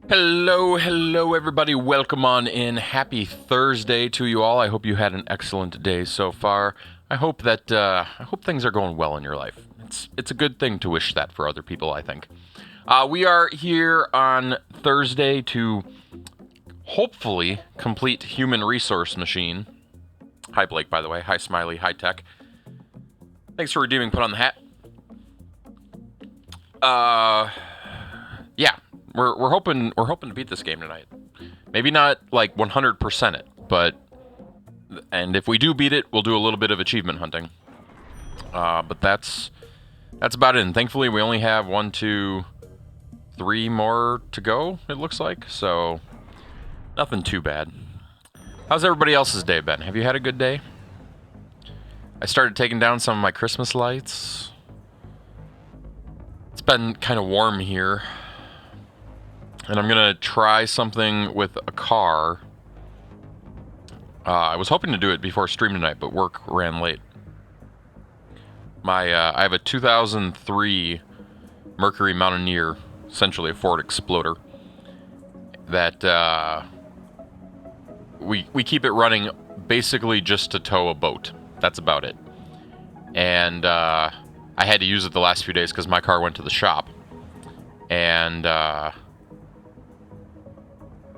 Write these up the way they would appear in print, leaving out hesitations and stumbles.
Hello, everybody. Welcome on in. Happy Thursday to you all. I hope you had an excellent day so far. I hope things are going well in your life. It's a good thing to wish that for other people, I think. We are here on Thursday to hopefully complete Human Resource Machine. Hi, Blake, by the way. Hi, Smiley. Hi, Tech. Thanks for redeeming Put on the Hat. Yeah, we're hoping to beat this game tonight. Maybe not like 100% it, but if we do beat it, we'll do a little bit of achievement hunting. But that's about it. And thankfully, we only have 1, 2, 3 more to go. It looks like so. Nothing too bad. How's everybody else's day been? Have you had a good day? I started taking down some of my Christmas lights. It's been kind of warm here. And I'm going to try something with a car. I was hoping to do it before stream tonight, but work ran late. I have a 2003 Mercury Mountaineer, essentially a Ford Exploder, that we keep it running basically just to tow a boat. That's about it. And I had to use it the last few days because my car went to the shop. And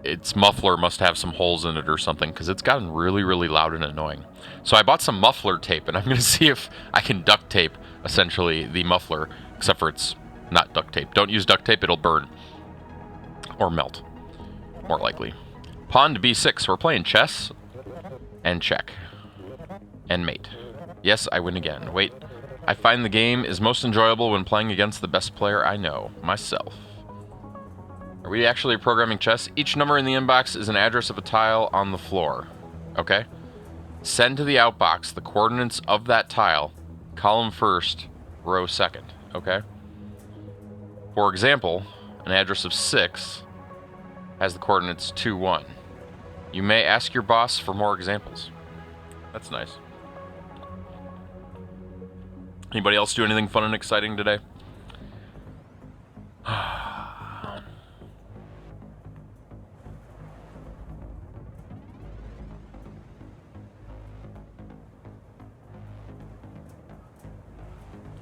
its muffler must have some holes in it or something because it's gotten really, really loud and annoying. So I bought some muffler tape, and I'm going to see if I can duct tape, essentially, the muffler, except for it's not duct tape. Don't use duct tape, it'll burn. Or melt, more likely. Pawn to b6. We're playing chess. And check. And mate. Yes, I win again. Wait. I find the game is most enjoyable when playing against the best player I know, myself. Are we actually programming chess? Each number in the inbox is an address of a tile on the floor. Okay? Send to the outbox the coordinates of that tile, column first, row second. Okay? For example, an address of 6 has the coordinates 2, 1. You may ask your boss for more examples. That's nice. Anybody else do anything fun and exciting today?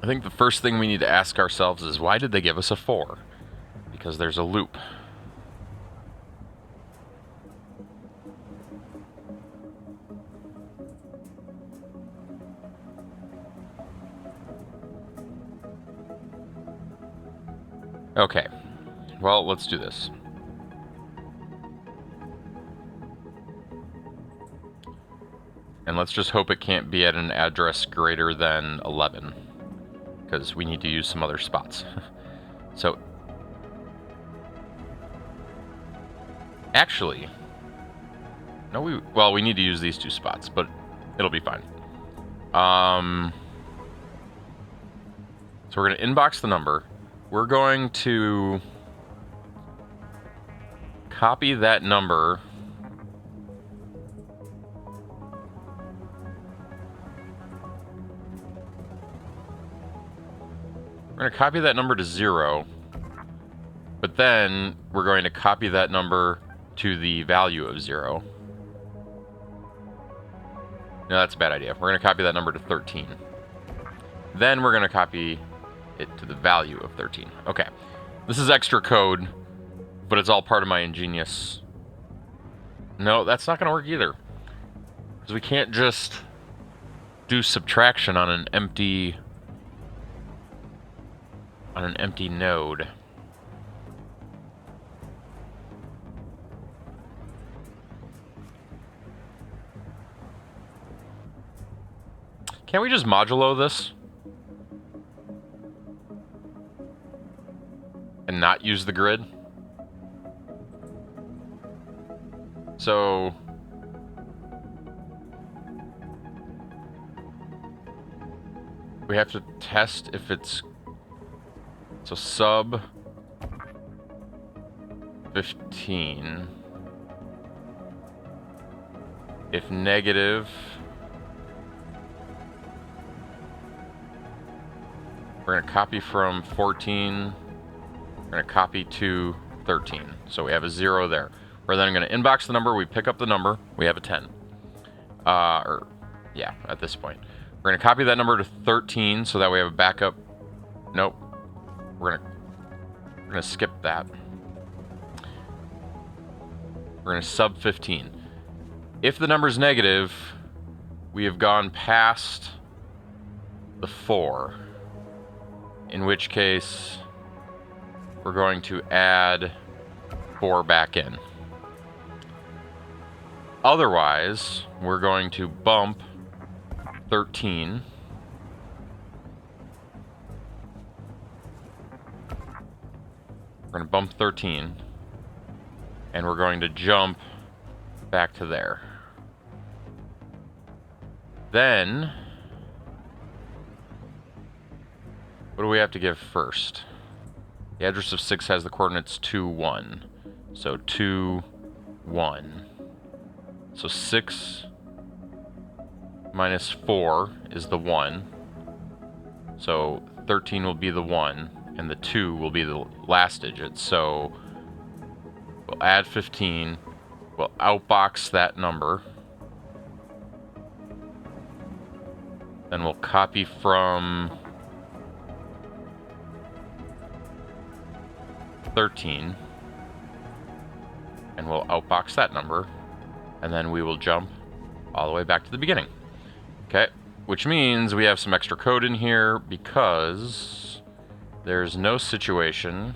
I think the first thing we need to ask ourselves is, why did they give us a 4? Because there's a loop. Okay. Well, let's do this. And let's just hope it can't be at an address greater than 11. Because we need to use some other spots. So, actually, no, we need to use these 2 spots, but it'll be fine. So we're going to inbox the number. We're going to copy that number. We're going to copy that number to 0, but then we're going to copy that number to the value of 0. No, that's a bad idea. We're going to copy that number to 13. Then we're going to copy it to the value of 13. Okay. This is extra code, but it's all part of my ingenious... No, that's not going to work either. Because we can't just do subtraction on an empty... node. Can't we just modulo this? And not use the grid? So... we have to test if it's... So sub 15. If negative, we're going to copy from 14. We're going to copy to 13. So we have a 0 there. We're then going to inbox the number. We pick up the number. We have a 10. Yeah, at this point. We're going to copy that number to 13 so that we have a backup. Nope. We're going to skip that. We're going to sub 15. If the number is negative, we have gone past the 4. In which case, we're going to add 4 back in. Otherwise, we're going to bump 13. We're going to bump 13. And we're going to jump back to there. Then, what do we have to give first? The address of 6 has the coordinates 2, 1. So 2, 1. So 6 minus 4 is the 1. So 13 will be the 1, and the 2 will be the last digit. So we'll add 15. We'll outbox that number. Then we'll copy from 13. And we'll outbox that number. And then we will jump all the way back to the beginning. Okay, which means we have some extra code in here because there's no situation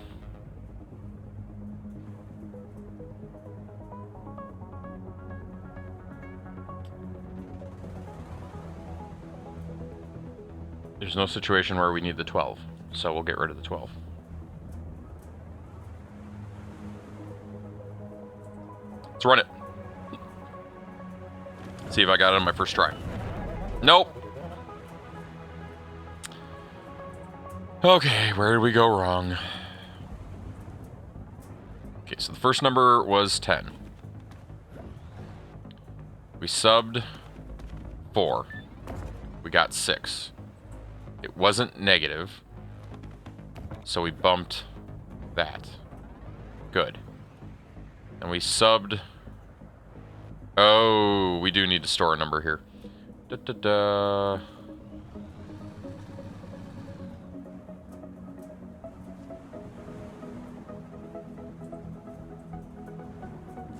where we need the 12. So we'll get rid of the 12. Let's run it. See if I got it on my first try. Nope. Okay, where did we go wrong? Okay, so the first number was 10. We subbed 4. We got 6. It wasn't negative, so we bumped that. Good. And we subbed... Oh, we do need to store a number here.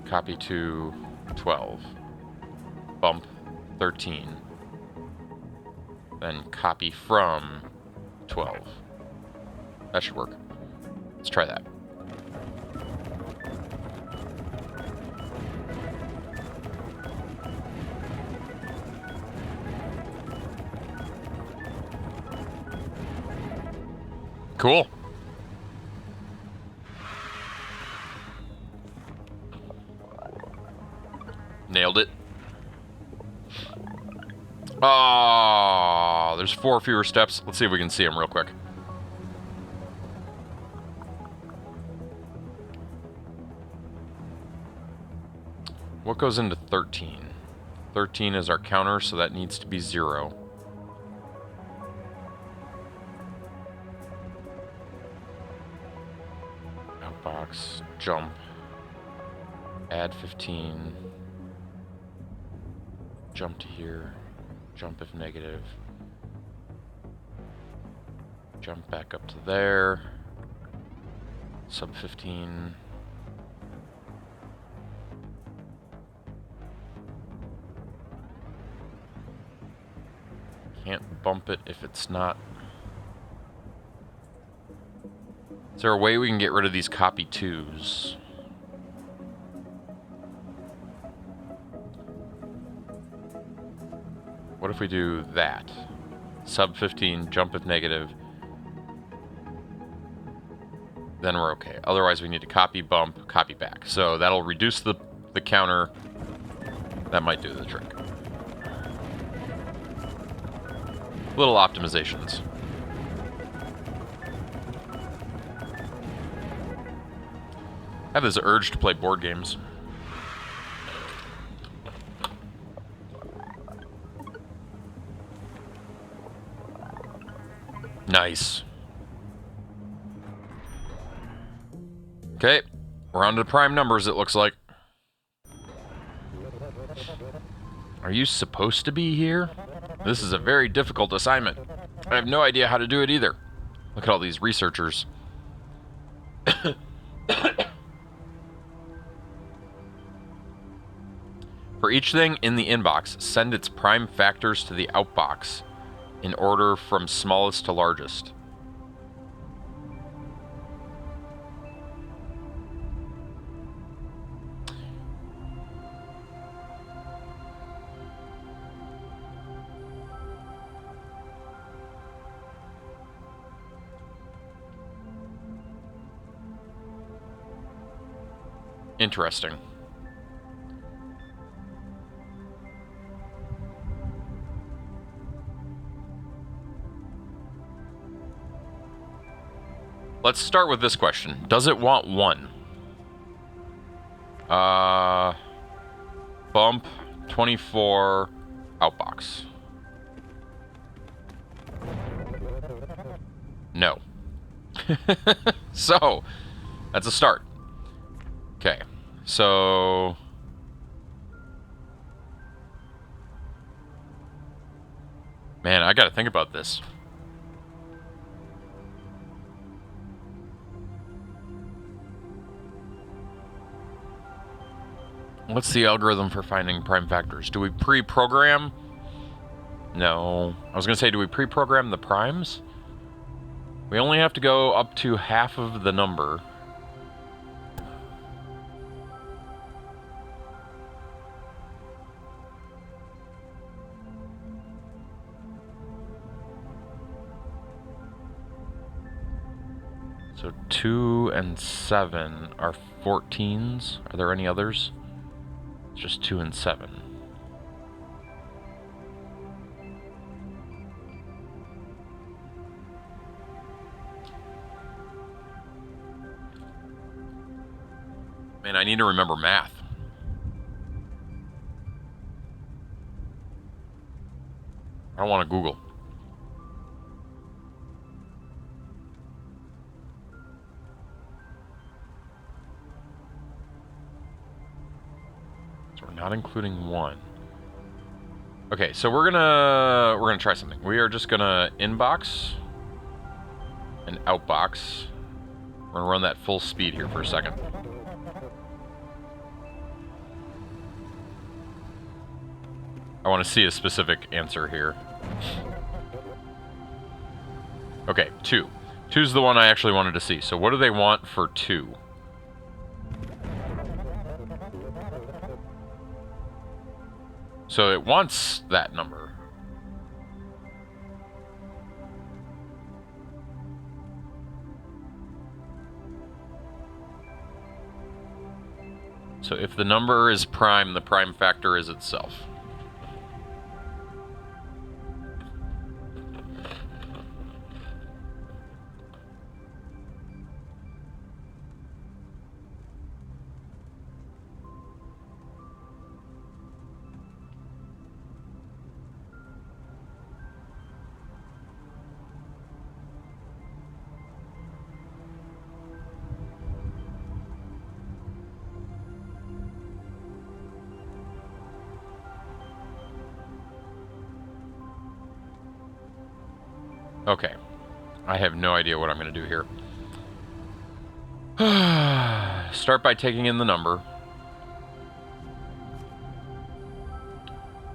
Copy to 12. Bump 13. Then copy from 12. That should work. Let's try that. Cool. Nailed it. Oh, there's 4 fewer steps. Let's see if we can see them real quick. What goes into 13? 13 is our counter, so that needs to be 0. Outbox, jump, add 15, jump to here, jump if negative, jump back up to there, sub 15, can't bump it if it's not. Is there a way we can get rid of these copy 2s? What if we do that? Sub 15, jump if negative. Then we're okay. Otherwise we need to copy, bump, copy back. So that'll reduce the counter. That might do the trick. Little optimizations. I have this urge to play board games. Nice. Okay, We're on to prime numbers, it looks like. Are you supposed to be here? This is a very difficult assignment. I have no idea how to do it either. Look at all these researchers. For each thing in the inbox, send its prime factors to the outbox in order from smallest to largest. Interesting. Let's start with this question. Does it want 1? Bump 24 outbox. No. So, that's a start. Okay. So man, I gotta think about this. What's the algorithm for finding prime factors? Do we pre-program? No. I was gonna say, do we pre-program the primes? We only have to go up to half of the number. So 2 and 7 are 14s. Are there any others? It's just 2 and 7. Man, I need to remember math. I don't want to Google. Not including 1. Okay, so we're gonna try something. We are just gonna inbox and outbox. We're gonna run that full speed here for a second. I want to see a specific answer here. Okay, 2. 2's the one I actually wanted to see. So what do they want for 2? So it wants that number. So if the number is prime, the prime factor is itself. Okay. I have no idea what I'm going to do here. Start by taking in the number.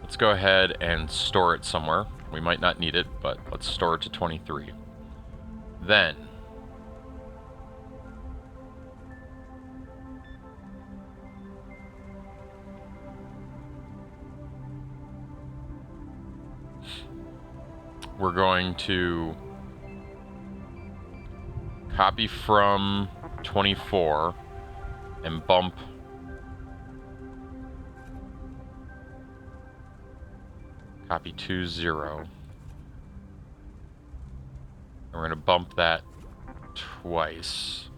Let's go ahead and store it somewhere. We might not need it, but let's store it to 23. Then we're going to copy from 24 and bump copy 20. And we're going to bump that twice.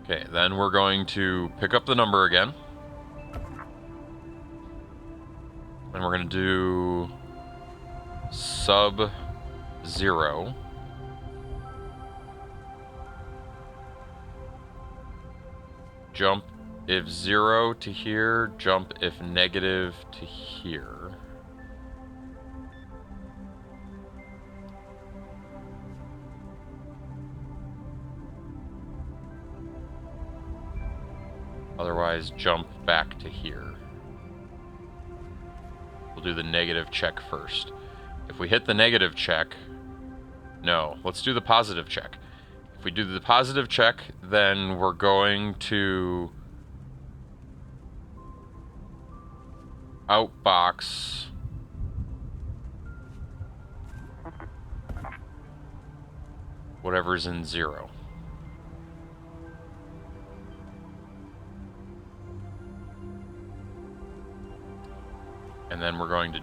Okay, then we're going to pick up the number again. And we're going to do sub-0. Jump if 0 to here, jump if negative to here. Otherwise, jump back to here. We'll do the negative check first. If we hit the negative check... No, let's do the positive check. If we do the positive check, then we're going to outbox whatever's in 0. And then we're going to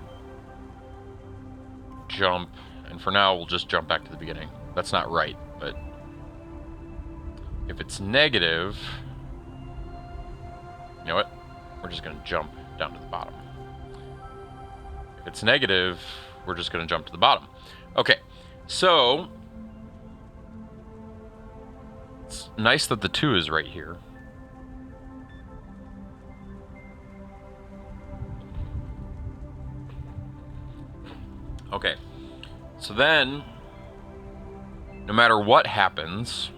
jump, and for now we'll just jump back to the beginning. That's not right, but if it's negative, you know what? We're just going to jump down to the bottom. If it's negative, we're just going to jump to the bottom. Okay, so it's nice that the 2 is right here. Okay, so then, no matter what happens,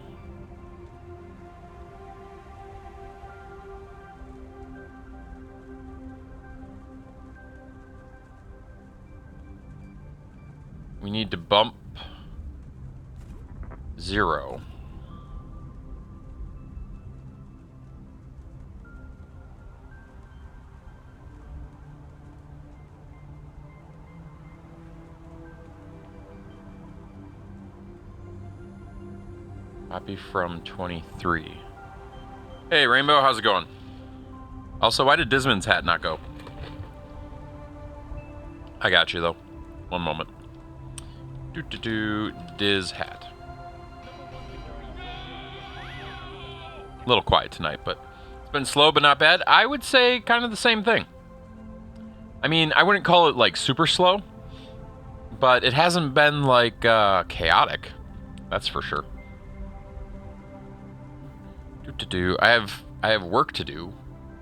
we need to bump 0. Copy from 23. Hey, Rainbow, how's it going? Also, why did Disman's hat not go? I got you, though. One moment. Diz hat. A little quiet tonight, but it's been slow but not bad. I would say kind of the same thing. I mean, I wouldn't call it, like, super slow, but it hasn't been, like, chaotic. That's for sure. I have work to do.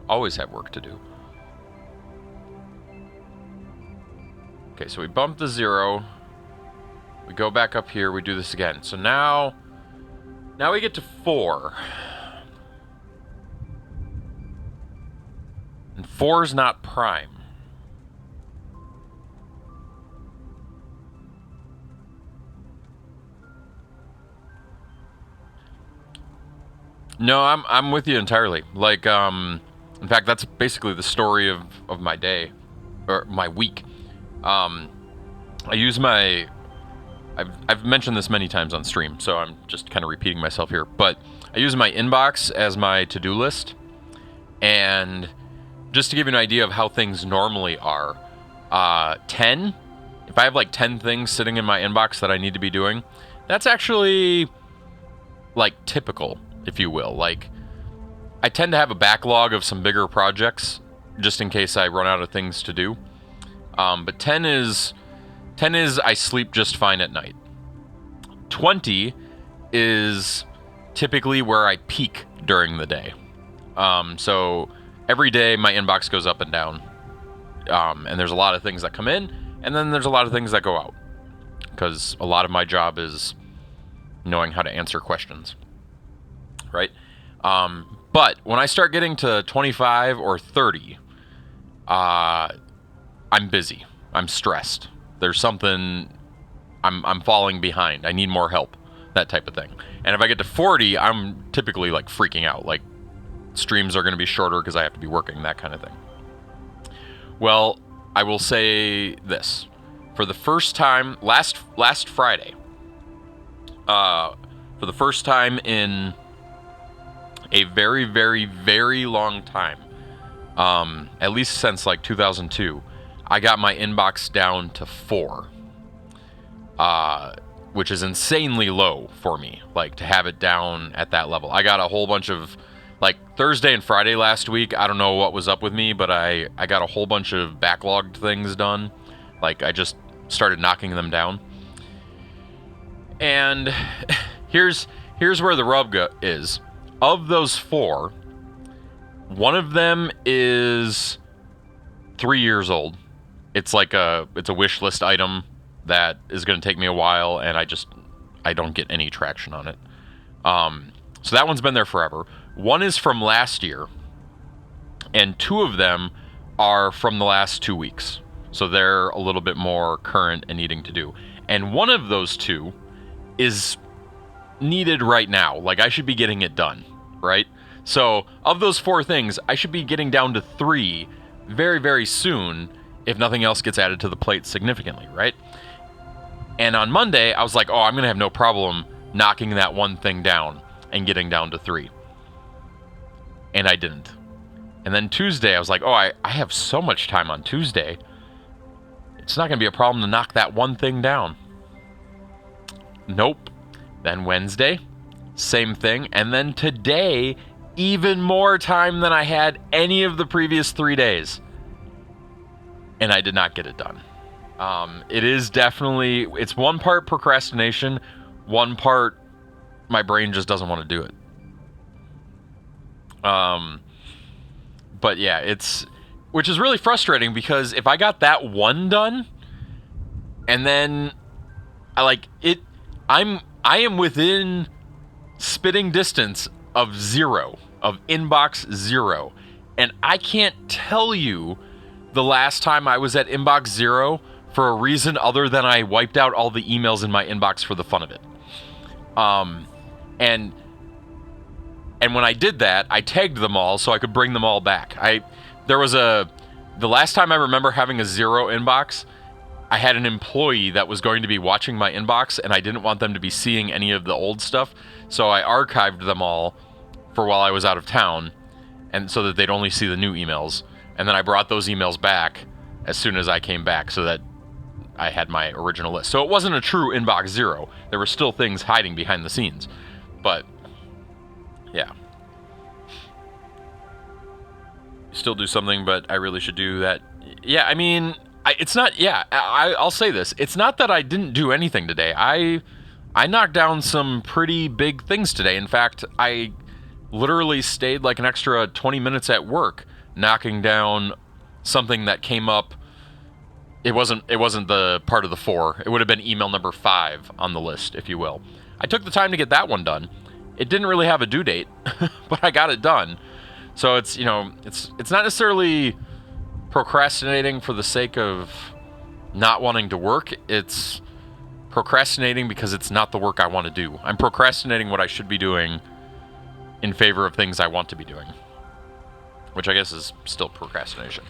Always have work to do. Okay, so we bump the 0. We go back up here. We do this again. So now we get to 4. And 4 is not prime. No, I'm with you entirely. Like, in fact, that's basically the story of my day, or my week. I use my... I've mentioned this many times on stream, so I'm just kind of repeating myself here, but I use my inbox as my to-do list, and just to give you an idea of how things normally are, 10, if I have like 10 things sitting in my inbox that I need to be doing, that's actually, like, typical, if you will. Like, I tend to have a backlog of some bigger projects, just in case I run out of things to do. But 10 is I sleep just fine at night. 20 is typically where I peak during the day. So every day my inbox goes up and down. And there's a lot of things that come in, and then there's a lot of things that go out. Because a lot of my job is knowing how to answer questions. Right? But when I start getting to 25 or 30, I'm busy. I'm stressed. There's something, I'm falling behind. I need more help. That type of thing. And if I get to 40, I'm typically like freaking out. Like, streams are going to be shorter because I have to be working, that kind of thing. Well, I will say this. For the first time, last Friday, for the first time in a very, very, very long time, at least since like 2002, I got my inbox down to 4. which is insanely low for me, like to have it down at that level. I got a whole bunch of, like Thursday and Friday last week, I don't know what was up with me, but I got a whole bunch of backlogged things done. Like I just started knocking them down. And here's where the rub is. Of those 4, one of them is 3 years old. It's like it's a wish list item that is going to take me a while, and I don't get any traction on it. So that one's been there forever. One is from last year, and 2 of them are from the last 2 weeks. So they're a little bit more current and needing to do. And one of those 2 is needed right now. Like I should be getting it done, right? So of those 4 things, I should be getting down to 3 very, very soon if nothing else gets added to the plate significantly, right? And on Monday, I was like, oh, I'm going to have no problem knocking that one thing down and getting down to 3. And I didn't. And then Tuesday, I was like, oh, I have so much time on Tuesday. It's not going to be a problem to knock that one thing down. Nope. Then Wednesday, same thing. And then today, even more time than I had any of the previous 3 days. And I did not get it done. It is definitely, it's one part procrastination, one part my brain just doesn't want to do it. But yeah, which is really frustrating because if I got that one done, and then I am within spitting distance of 0, of inbox 0, and I can't tell you the last time I was at inbox 0 for a reason other than I wiped out all the emails in my inbox for the fun of it. And when I did that, I tagged them all so I could bring them all back. The last time I remember having a 0 inbox, I had an employee that was going to be watching my inbox, and I didn't want them to be seeing any of the old stuff, so I archived them all for while I was out of town, and so that they'd only see the new emails. And then I brought those emails back as soon as I came back so that I had my original list. So it wasn't a true inbox 0. There were still things hiding behind the scenes. But, yeah. Still do something, but I really should do that. Yeah, I mean, I'll say this. It's not that I didn't do anything today. I knocked down some pretty big things today. In fact, I literally stayed like an extra 20 minutes at work knocking down something that came up. It wasn't the part of the 4. It would have been email number 5 on the list, if you will. I took the time to get that one done. It didn't really have a due date, but I got it done. So it's not necessarily procrastinating for the sake of not wanting to work. It's procrastinating because it's not the work I want to do. I'm procrastinating what I should be doing in favor of things I want to be doing, which I guess is still procrastination.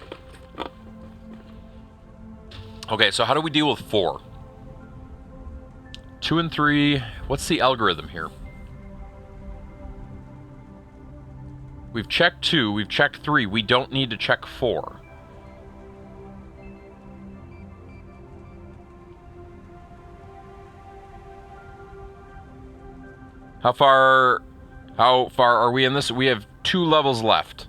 Okay, so how do we deal with 4? 2 and 3, what's the algorithm here? We've checked 2, we've checked 3, we don't need to check 4. How far are we in this? We have 2 levels left.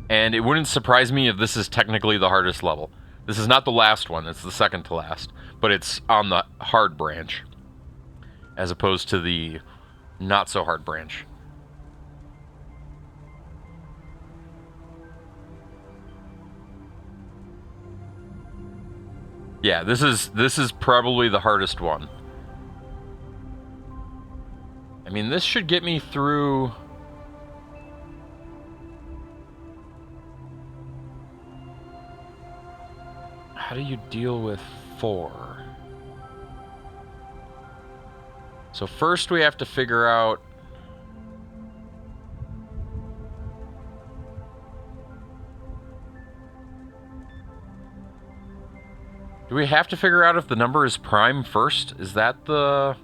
And it wouldn't surprise me if this is technically the hardest level. This is not the last one, it's the second to last. But it's on the hard branch, as opposed to the not so hard branch. Yeah, this is probably the hardest one. I mean, this should get me through. How do you deal with 4? So first we have to figure out do we have to figure out if the number is prime first? Is that the...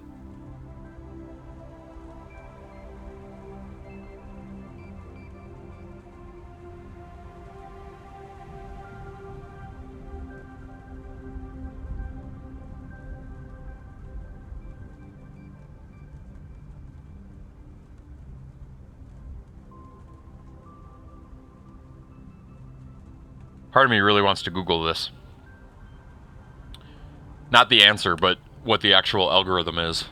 Part of me really wants to Google this. Not the answer, but what the actual algorithm is.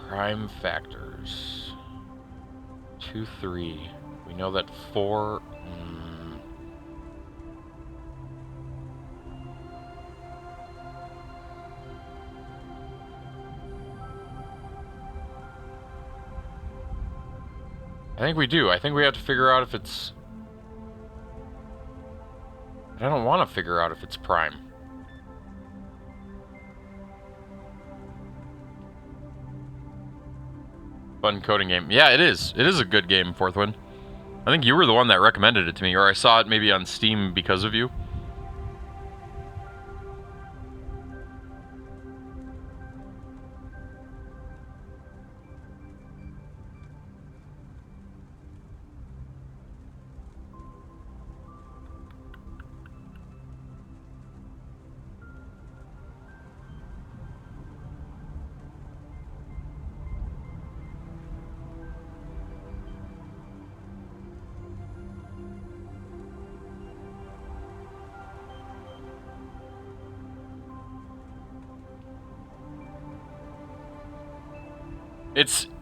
Prime factors. 2, 3. We know that 4... I think we do. I think we have to figure out if it's... I don't want to figure out if it's prime. Fun coding game. Yeah, it is. It is a good game, Fourthwind. I think you were the one that recommended it to me, or I saw it maybe on Steam because of you.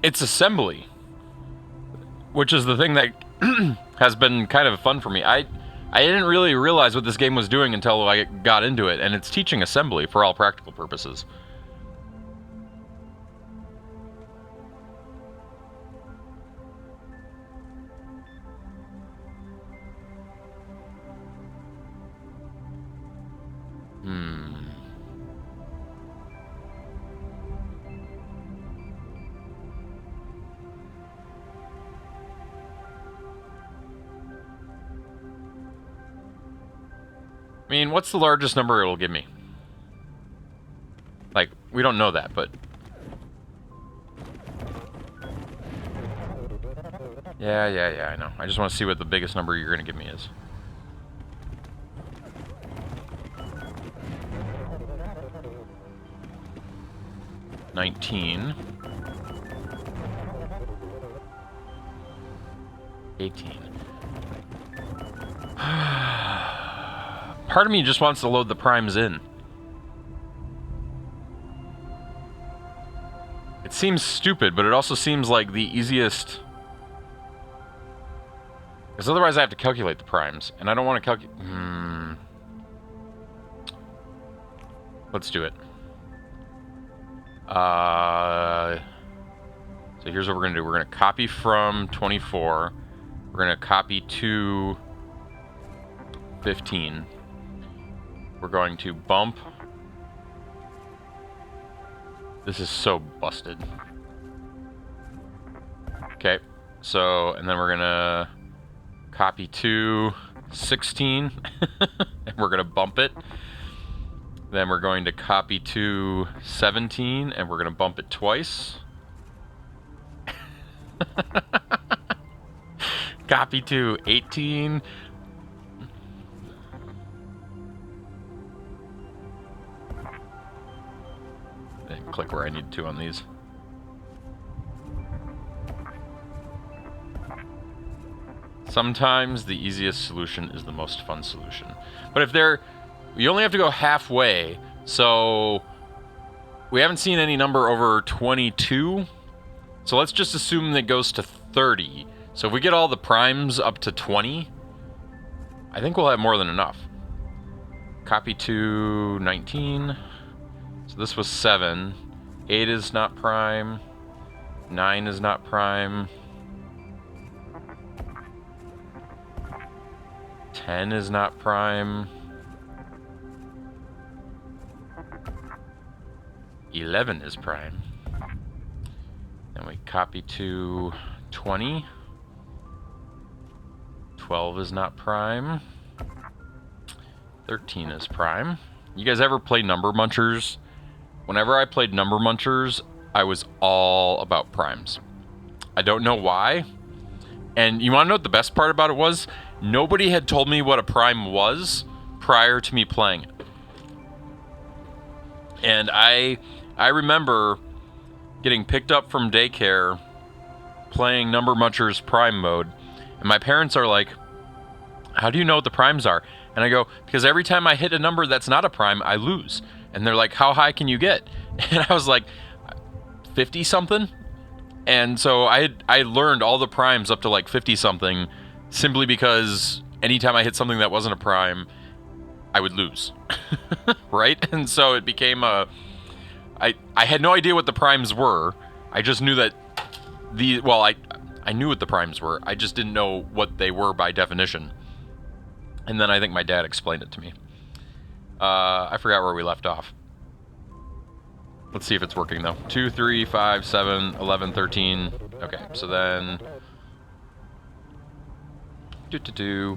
It's assembly, which is the thing that has been kind of fun for me. I didn't really realize what this game was doing until I got into it, and it's teaching assembly for all practical purposes. I mean, what's the largest number it'll give me? Like, we don't know that, but... Yeah, I know. I just want to see what the biggest number you're going to give me is. $19. 18. Part of me just wants to load the primes in. It seems stupid, but it also seems like the easiest... Because otherwise I have to calculate the primes, and I don't want to calculate... Let's do it. So here's what we're going to do. We're going to copy from 24. We're going to copy to 15. We're going to bump. This is so busted. Okay, so, and then we're gonna copy to 16, and we're gonna bump it. Then we're going to copy to 17, and we're gonna bump it twice. Copy to 18. And click where I need to on these. Sometimes the easiest solution is the most fun solution. But if they're... You only have to go halfway, so... We haven't seen any number over 22. So let's just assume that it goes to 30. So if we get all the primes up to 20, I think we'll have more than enough. Copy to 19. So this was 7. 8 is not prime. 9 is not prime. 10 is not prime. 11 is prime. Then we copy to 20. 12 is not prime. 13 is prime. You guys ever play Number Munchers? Whenever I played Number Munchers, I was all about primes. I don't know why. And you want to know what the best part about it was? Nobody had told me what a prime was prior to me playing it. And I remember getting picked up from daycare, playing Number Munchers Prime mode, and my parents are like, how do you know what the primes are? And I go, because every time I hit a number that's not a prime, I lose. And they're like, how high can you get? And I was like, 50 something. And so I learned all the primes up to like 50 something, simply because anytime I hit something that wasn't a prime, I would lose. Right? And so it became I had no idea what the primes were. I just knew that I knew what the primes were. I just didn't know what they were by definition. And then I think my dad explained it to me. I forgot where we left off. Let's see if it's working though. 2, 3, 5, 7, 11, 13. Okay, so then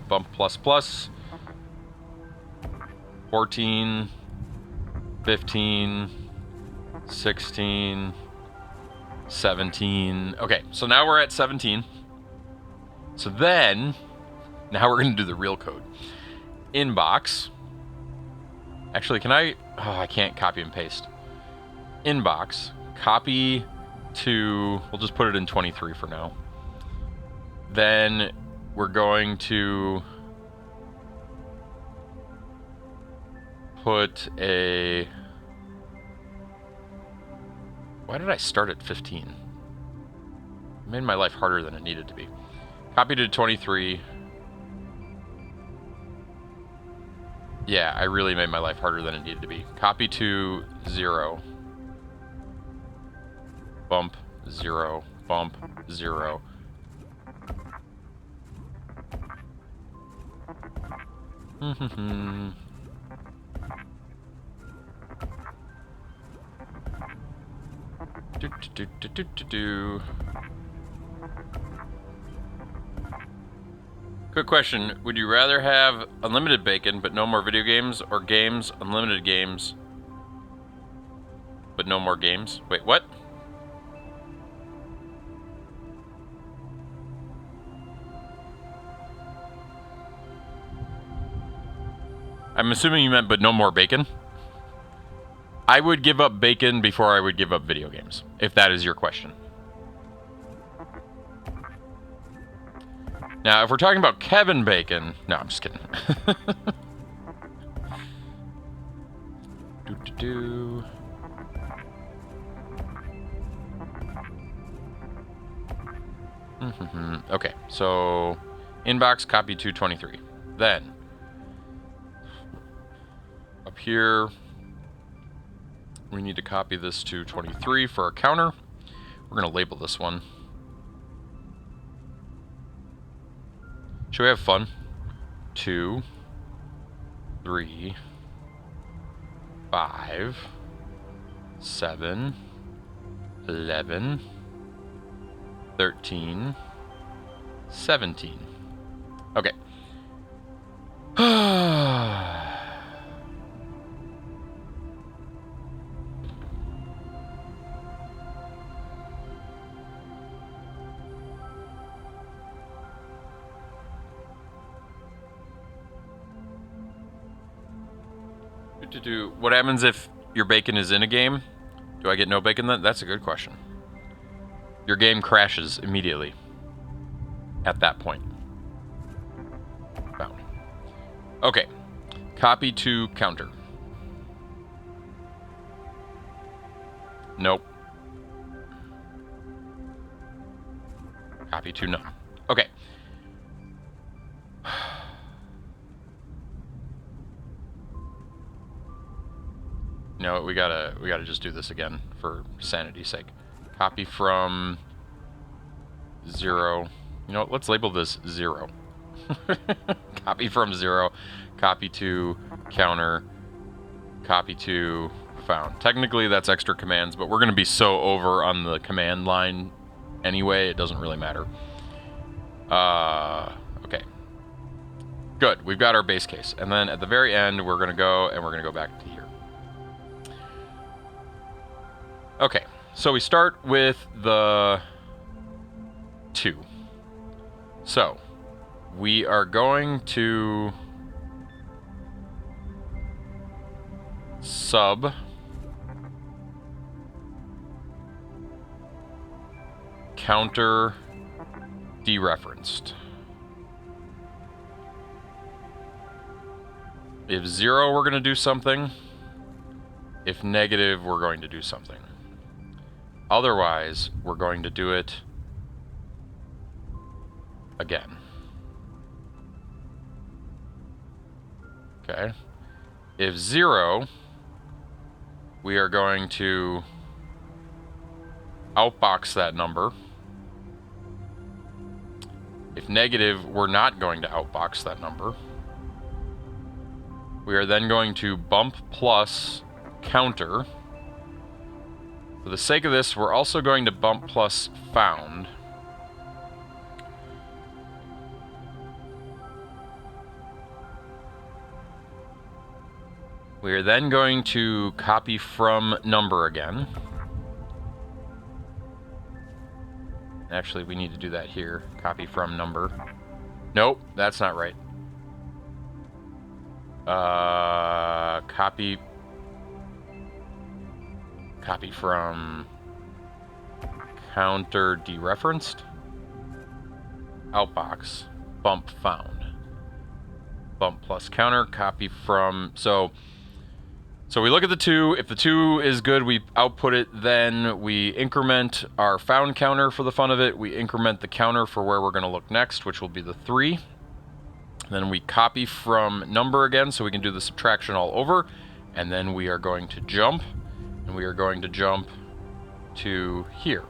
bump plus plus. 14, 15, 16, 17. Okay, so now we're at 17. So then, now we're going to do the real code. Inbox. Actually, can I... Oh, I can't copy and paste. Inbox. Copy to... We'll just put it in 23 for now. Then we're going to put a... Why did I start at 15? It made my life harder than it needed to be. Copy to 23. Yeah, I really made my life harder than it needed to be. Copy to 0. Bump 0. Bump 0. Quick question. Would you rather have unlimited bacon but no more video games, or games, unlimited games, but no more games? Wait, what? I'm assuming you meant but no more bacon? I would give up bacon before I would give up video games, if that is your question. Now, if we're talking about Kevin Bacon... No, I'm just kidding. Okay, so... Inbox, copy 223. Then... Up here... We need to copy this to 23 for our counter. We're going to label this one. Should we have fun? 2, 3, 5, 7, 11, 13, 17. Okay. What happens if your bacon is in a game? Do I get no bacon then? That's a good question. Your game crashes immediately at that point. Found. Okay. Copy to counter. Nope. Copy to none. Okay. No, we gotta just do this again for sanity's sake. Copy from 0. You know what? Let's label this 0. Copy from 0. Copy to counter. Copy to found. Technically, that's extra commands, but we're gonna be so over on the command line anyway, it doesn't really matter. Okay. Good. We've got our base case, and then at the very end, we're gonna go back to here. Okay, so we start with the 2. So, we are going to sub counter dereferenced. If 0, we're going to do something. If negative, we're going to do something. Otherwise, we're going to do it again. Okay. If 0, we are going to outbox that number. If negative, we're not going to outbox that number. We are then going to bump plus counter. For the sake of this, we're also going to bump plus found. We are then going to copy from number again. Actually, we need to do that here. Copy from number. Nope, that's not right. Copy from counter dereferenced. Outbox. Bump found. Bump plus counter. Copy from... So we look at the 2. If the 2 is good, we output it. Then we increment our found counter for the fun of it. We increment the counter for where we're going to look next, which will be the 3. Then we copy from number again, so we can do the subtraction all over. And then we are going to jump. And we are going to jump to here.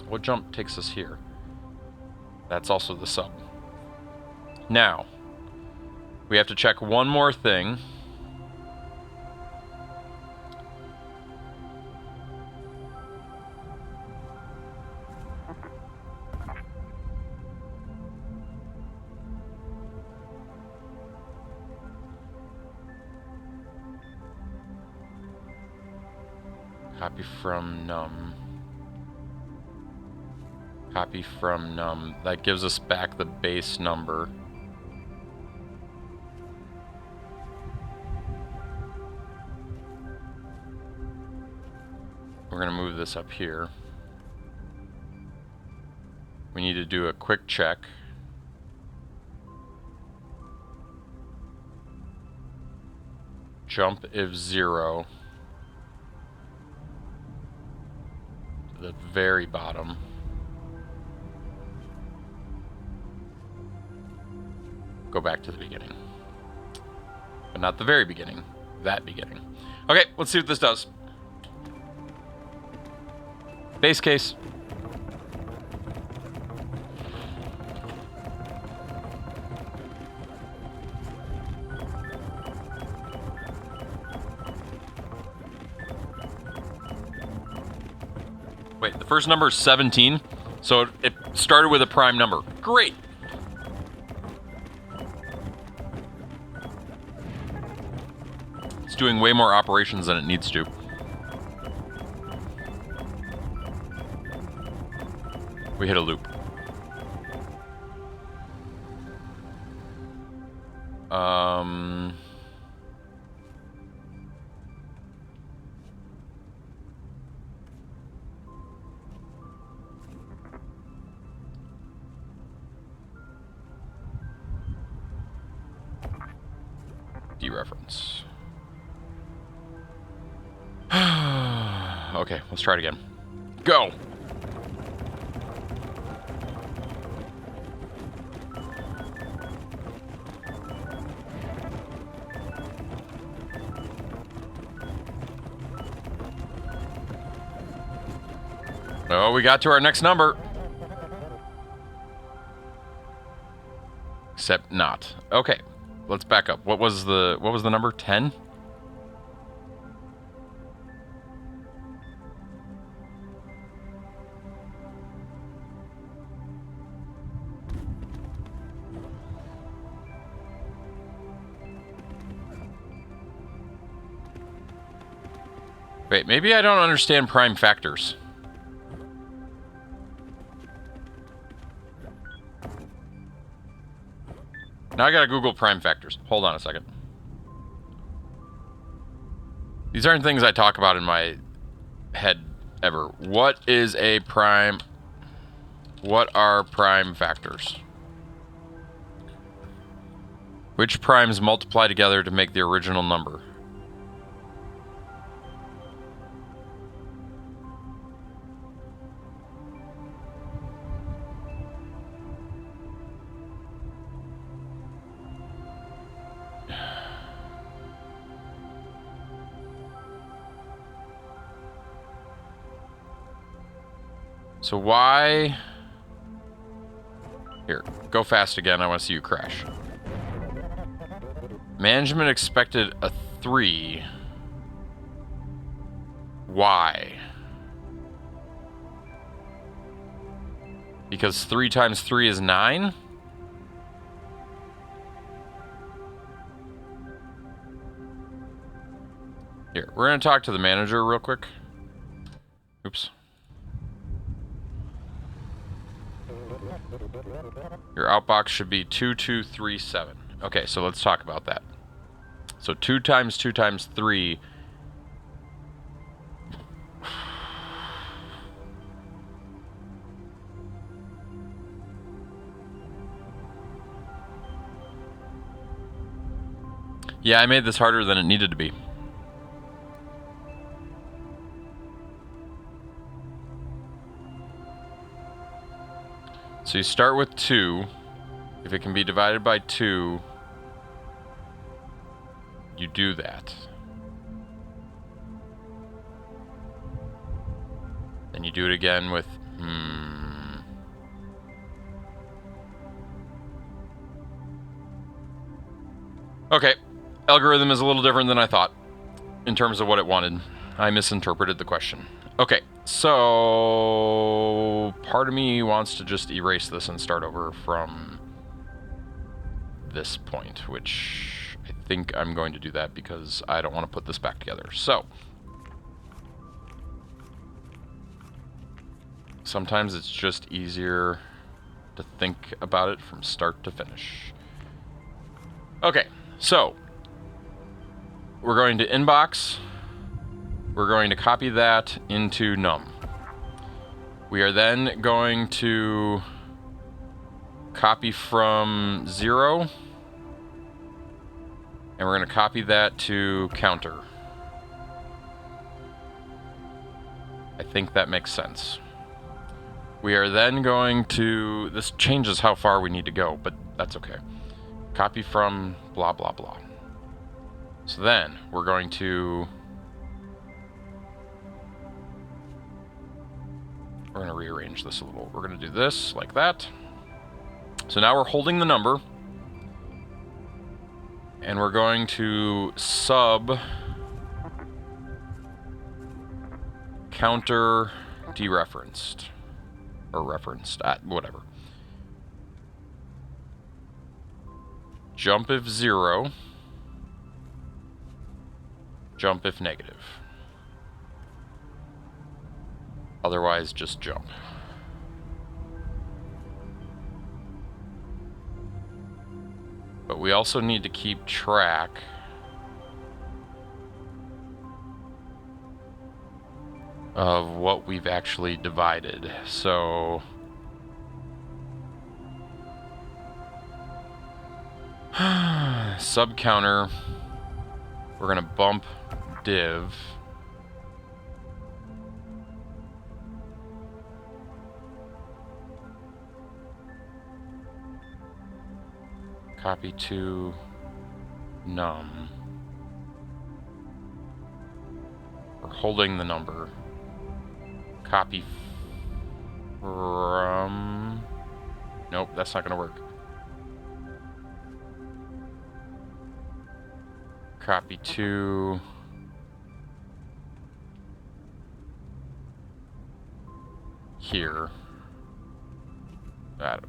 What jump takes us here? That's also the sub. Now, we have to check one more thing. Copy from num. Copy from num. That gives us back the base number. We're going to move this up here. We need to do a quick check. Jump if 0. The very bottom. Go back to the beginning. But not the very beginning. That beginning. Okay, let's see what this does. Base case. Wait, the first number is 17, so it started with a prime number. Great! It's doing way more operations than it needs to. We hit a loop. Dereference. Okay, let's try it again. Go! Oh, we got to our next number. Except not. Okay, let's back up. What was the number? 10? Wait, maybe I don't understand prime factors. Now I gotta Google prime factors. Hold on a second. These aren't things I talk about in my head ever. What is a prime? What are prime factors? Which primes multiply together to make the original number? So why... Here, go fast again. I want to see you crash. Management expected a 3. Why? Because 3 times 3 is 9? Here, we're going to talk to the manager real quick. Oops. Your outbox should be 2237. Okay, so let's talk about that. So 2 times 2 times 3. Yeah, I made this harder than it needed to be. So you start with 2. If it can be divided by 2, you do that. Then you do it again with... Okay. Algorithm is a little different than I thought in terms of what it wanted. I misinterpreted the question. Okay, so part of me wants to just erase this and start over from this point, which I think I'm going to do that because I don't want to put this back together. So sometimes it's just easier to think about it from start to finish. Okay, so we're going to inbox. We're going to copy that into num. We are then going to copy from 0, and we're going to copy that to counter. I think that makes sense. We are then going to... This changes how far we need to go, but that's okay. Copy from blah, blah, blah. So then we're going to... We're going to rearrange this a little. We're going to do this like that. So now we're holding the number. And we're going to sub counter dereferenced. Or referenced at whatever. Jump if 0. Jump if negative. Otherwise, just jump. But we also need to keep track of what we've actually divided. So sub counter, we're going to bump div. Copy to num. We're holding the number. Copy from... Nope, that's not going to work. Copy to... here. That...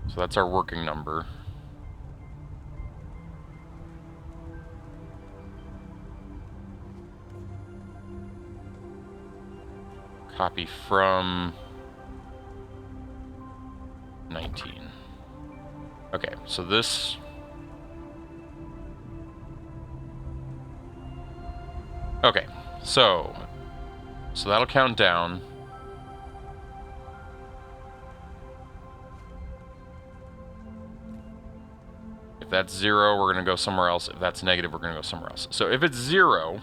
So that's our working number. Copy from 19. Okay, so this Okay, so that'll count down. If that's 0, we're going to go somewhere else. If that's negative, we're going to go somewhere else. So if it's 0,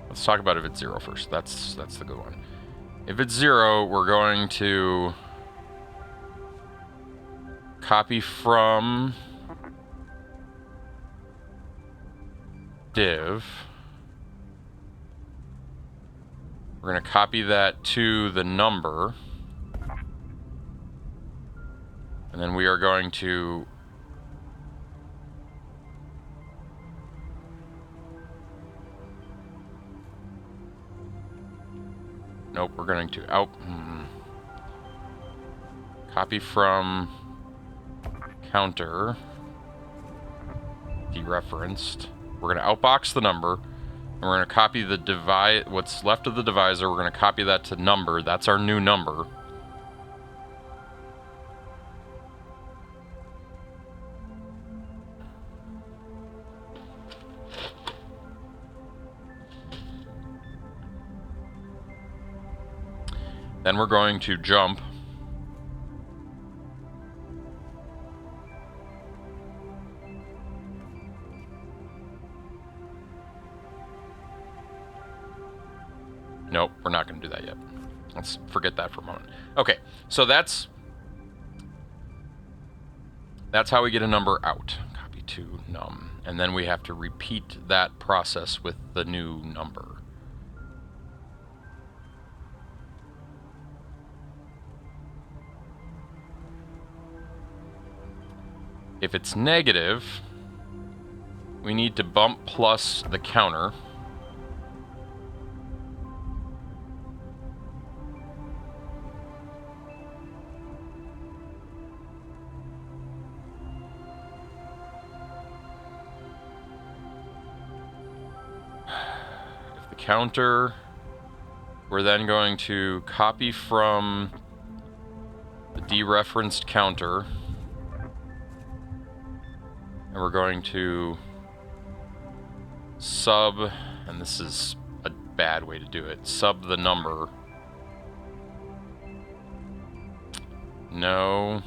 let's talk about if it's 0 first. That's the good one. If it's 0, we're going to copy from div. We're going to copy that to the number. And then we are going to nope, we're going to copy from counter dereferenced. We're going to outbox the number, and we're going to copy the what's left of the divisor. We're going to copy that to number. That's our new number. Then we're going to jump nope, we're not going to do that yet. Let's forget that for a moment. Okay, so that's how we get a number out. Copy to num. And then we have to repeat that process with the new number. If it's negative, we need to bump plus the counter. If the counter, we're then going to copy from the dereferenced counter. And we're going to sub, and this is a bad way to do it, sub the number. No.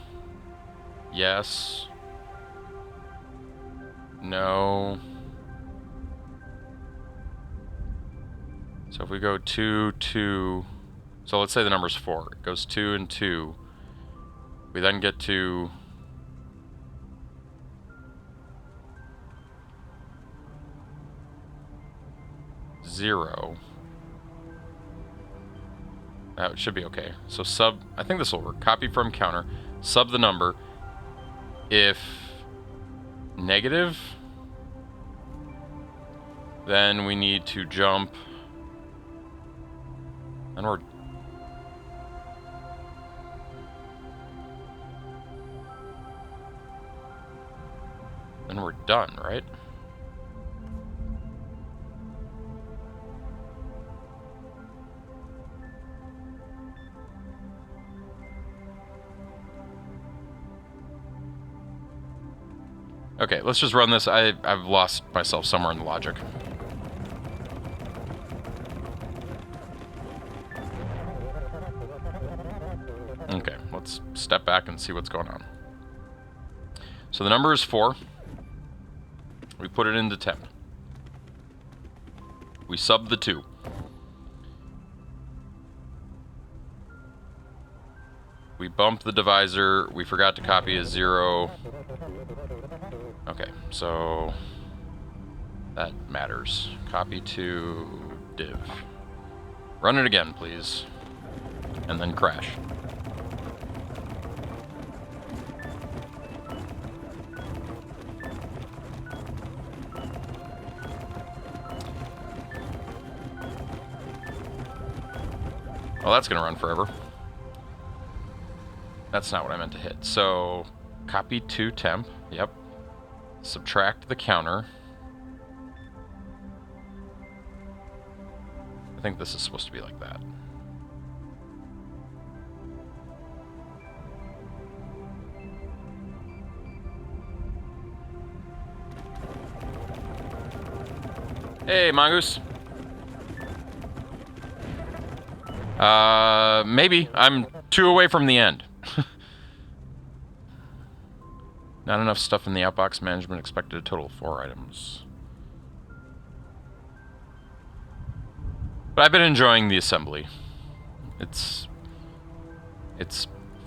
Yes. No. So if we go 2, 2, so let's say the number's 4. It goes 2 and 2. We then get to 0. That should be okay. So sub, I think this will work. Copy from counter, sub the number. If negative, then we need to jump, and we're done, right? Okay, let's just run this. I've lost myself somewhere in the logic. Okay, let's step back and see what's going on. So the number is 4. We put it into temp. We sub the 2. We bump the divisor. We forgot to copy a 0. Okay, so that matters. Copy to div. Run it again, please. And then crash. Well, that's going to run forever. That's not what I meant to hit. So, copy to temp. Yep. Subtract the counter. I think this is supposed to be like that. Hey, Mongoose. Maybe. I'm 2 away from the end. Not enough stuff in the outbox. Management expected a total of 4 items. But I've been enjoying the assembly. It's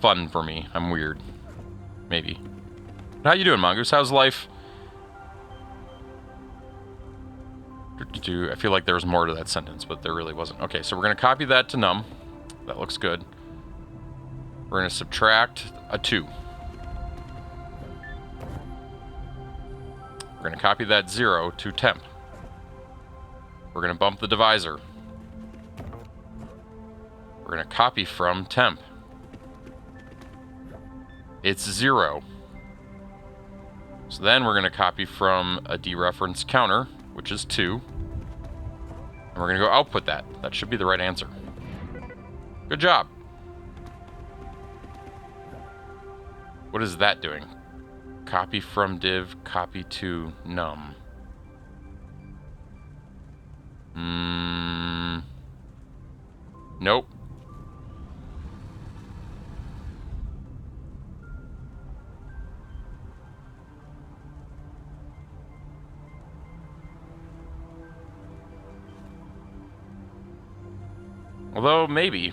fun for me. I'm weird. Maybe. But how you doing, Mongoose? How's life? I feel like there was more to that sentence, but there really wasn't. Okay, so we're going to copy that to num. That looks good. We're going to subtract a 2. We're going to copy that 0 to temp. We're going to bump the divisor. We're going to copy from temp. It's 0. So then we're going to copy from a dereference counter, which is 2. And we're going to go output that. That should be the right answer. Good job. What is that doing? Copy from div, copy to num. Nope. Although, maybe.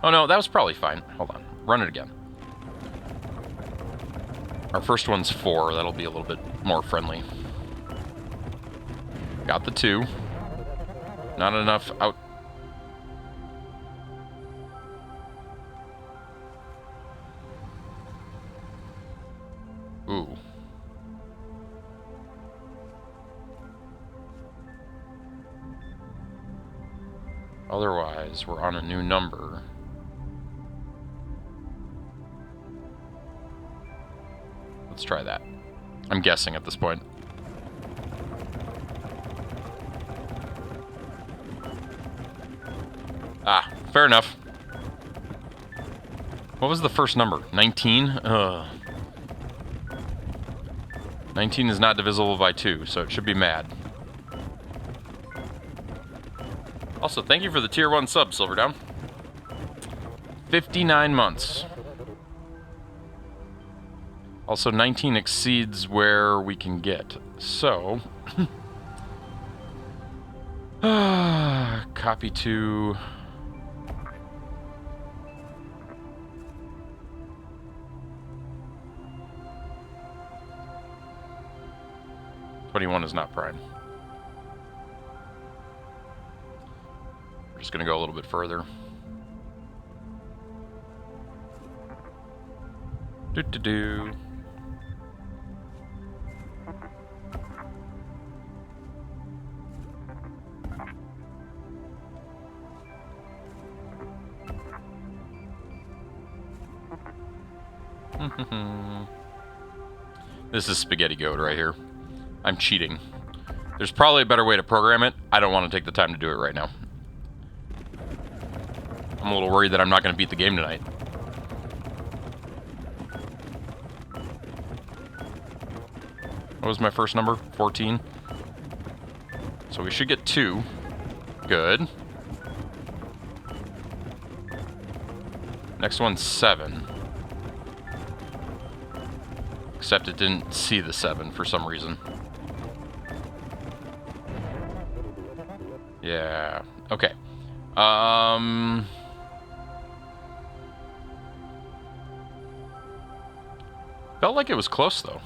Oh no, that was probably fine. Hold on. Run it again. Our first one's 4. That'll be a little bit more friendly. Got the 2. Not enough out. Ooh. Otherwise, we're on a new number. Let's try that. I'm guessing at this point. Ah, fair enough. What was the first number? 19? Ugh. 19 is not divisible by 2, so it should be mad. Also, thank you for the tier 1 sub, Silverdown. 59 months. Also, 19 exceeds where we can get. So... copy to... $21 is not prime. We're just going to go a little bit further. Do-do-do. This is Spaghetti Goat right here. I'm cheating. There's probably a better way to program it. I don't want to take the time to do it right now. I'm a little worried that I'm not going to beat the game tonight. What was my first number? 14. So we should get 2. Good. Next one's 7. Except it didn't see the 7 for some reason. Yeah. Okay. Felt like it was close, though.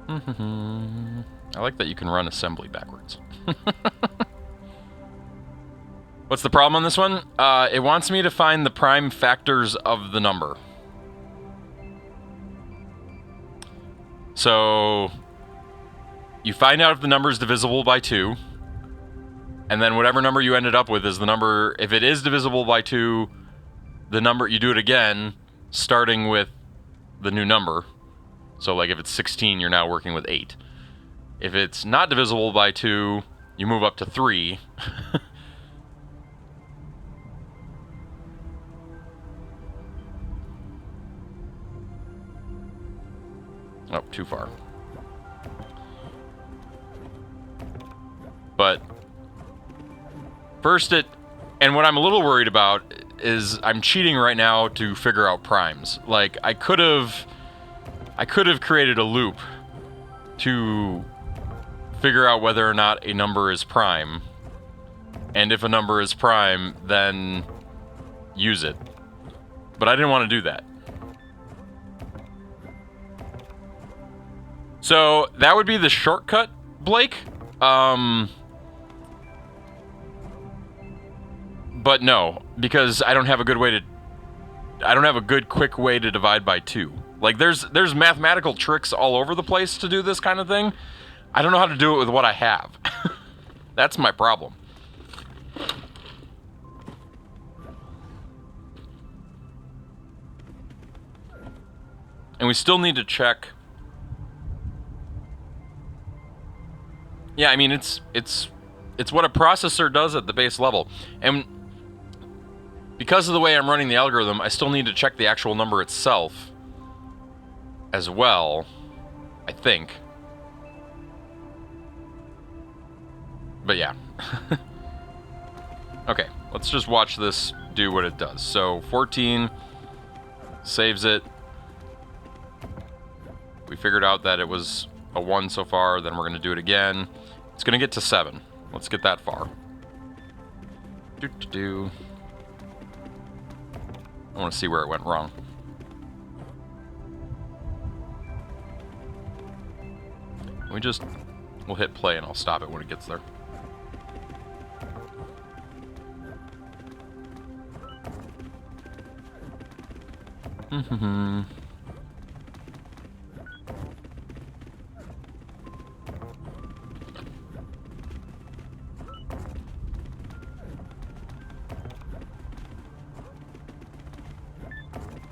I like that you can run assembly backwards. What's the problem on this one? It wants me to find the prime factors of the number. So you find out if the number is divisible by 2, and then whatever number you ended up with is the number. If it is divisible by 2, the number, you do it again, starting with the new number. So like if it's 16, you're now working with 8. If it's not divisible by 2, you move up to 3. too far. But first and what I'm a little worried about is I'm cheating right now to figure out primes. Like, I could have created a loop to figure out whether or not a number is prime. And if a number is prime, then use it. But I didn't want to do that. So that would be the shortcut, Blake. But no, because I don't have a good way to... I don't have a good, quick way to divide by 2. Like, there's mathematical tricks all over the place to do this kind of thing. I don't know how to do it with what I have. That's my problem. And we still need to check... Yeah, I mean, it's what a processor does at the base level. And because of the way I'm running the algorithm, I still need to check the actual number itself as well, I think. But yeah. Okay, let's just watch this do what it does. So 14 saves it. We figured out that it was a 1 so far, then we're going to do it again. It's going to get to 7. Let's get that far. I want to see where it went wrong. We'll hit play and I'll stop it when it gets there.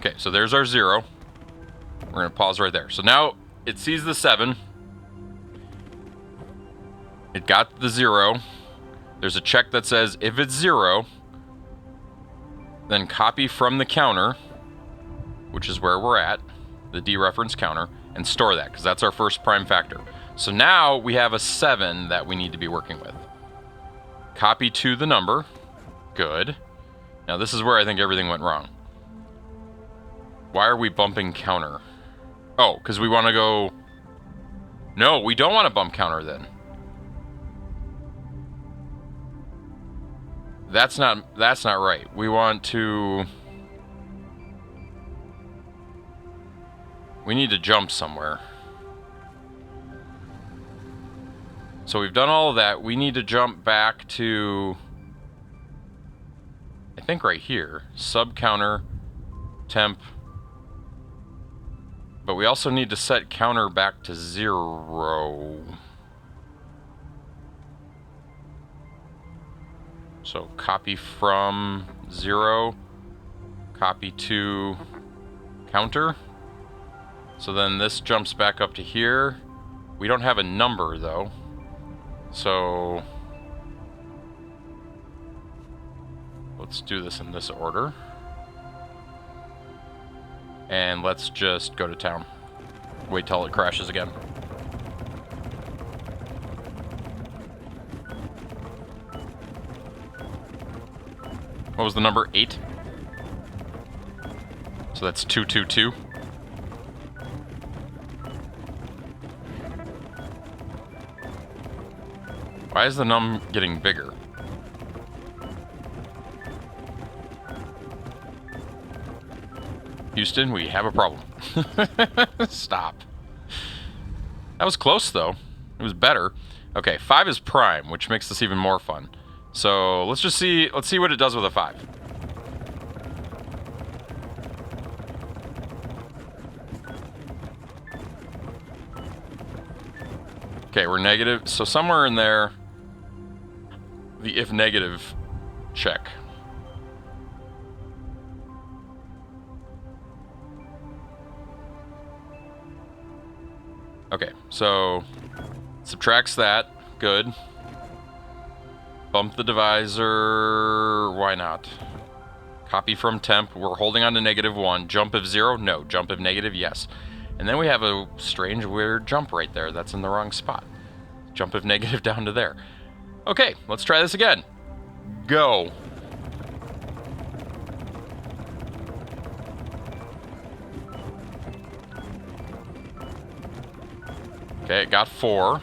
Okay, so there's our 0. We're going to pause right there. So now it sees the 7. It got the 0. There's a check that says if it's 0, then copy from the counter, which is where we're at, the dereference counter, and store that, because that's our first prime factor. So now we have a 7 that we need to be working with. Copy to the number. Good. Now this is where I think everything went wrong. Why are we bumping counter? Oh, because we want to go... No, we don't want to bump counter then. That's not right. We want to... We need to jump somewhere. So we've done all of that. We need to jump back to... I think right here. Sub counter, temp... But we also need to set counter back to 0. So copy from 0, copy to counter. So then this jumps back up to here. We don't have a number though. So let's do this in this order. And let's just go to town. Wait till it crashes again. What was the number? 8? So that's 222. Why is the num getting bigger? Houston, we have a problem. Stop. That was close, though. It was better. Okay, 5 is prime, which makes this even more fun. So let's just see. Let's see what it does with a 5. Okay, we're negative. So somewhere in there, the if negative check. Okay, so subtracts that. Good. Bump the divisor. Why not? Copy from temp. We're holding on to -1. Jump if 0? No. Jump if negative? Yes. And then we have a strange, weird jump right there. That's in the wrong spot. Jump of negative down to there. Okay, let's try this again. Go. Okay, it got 4.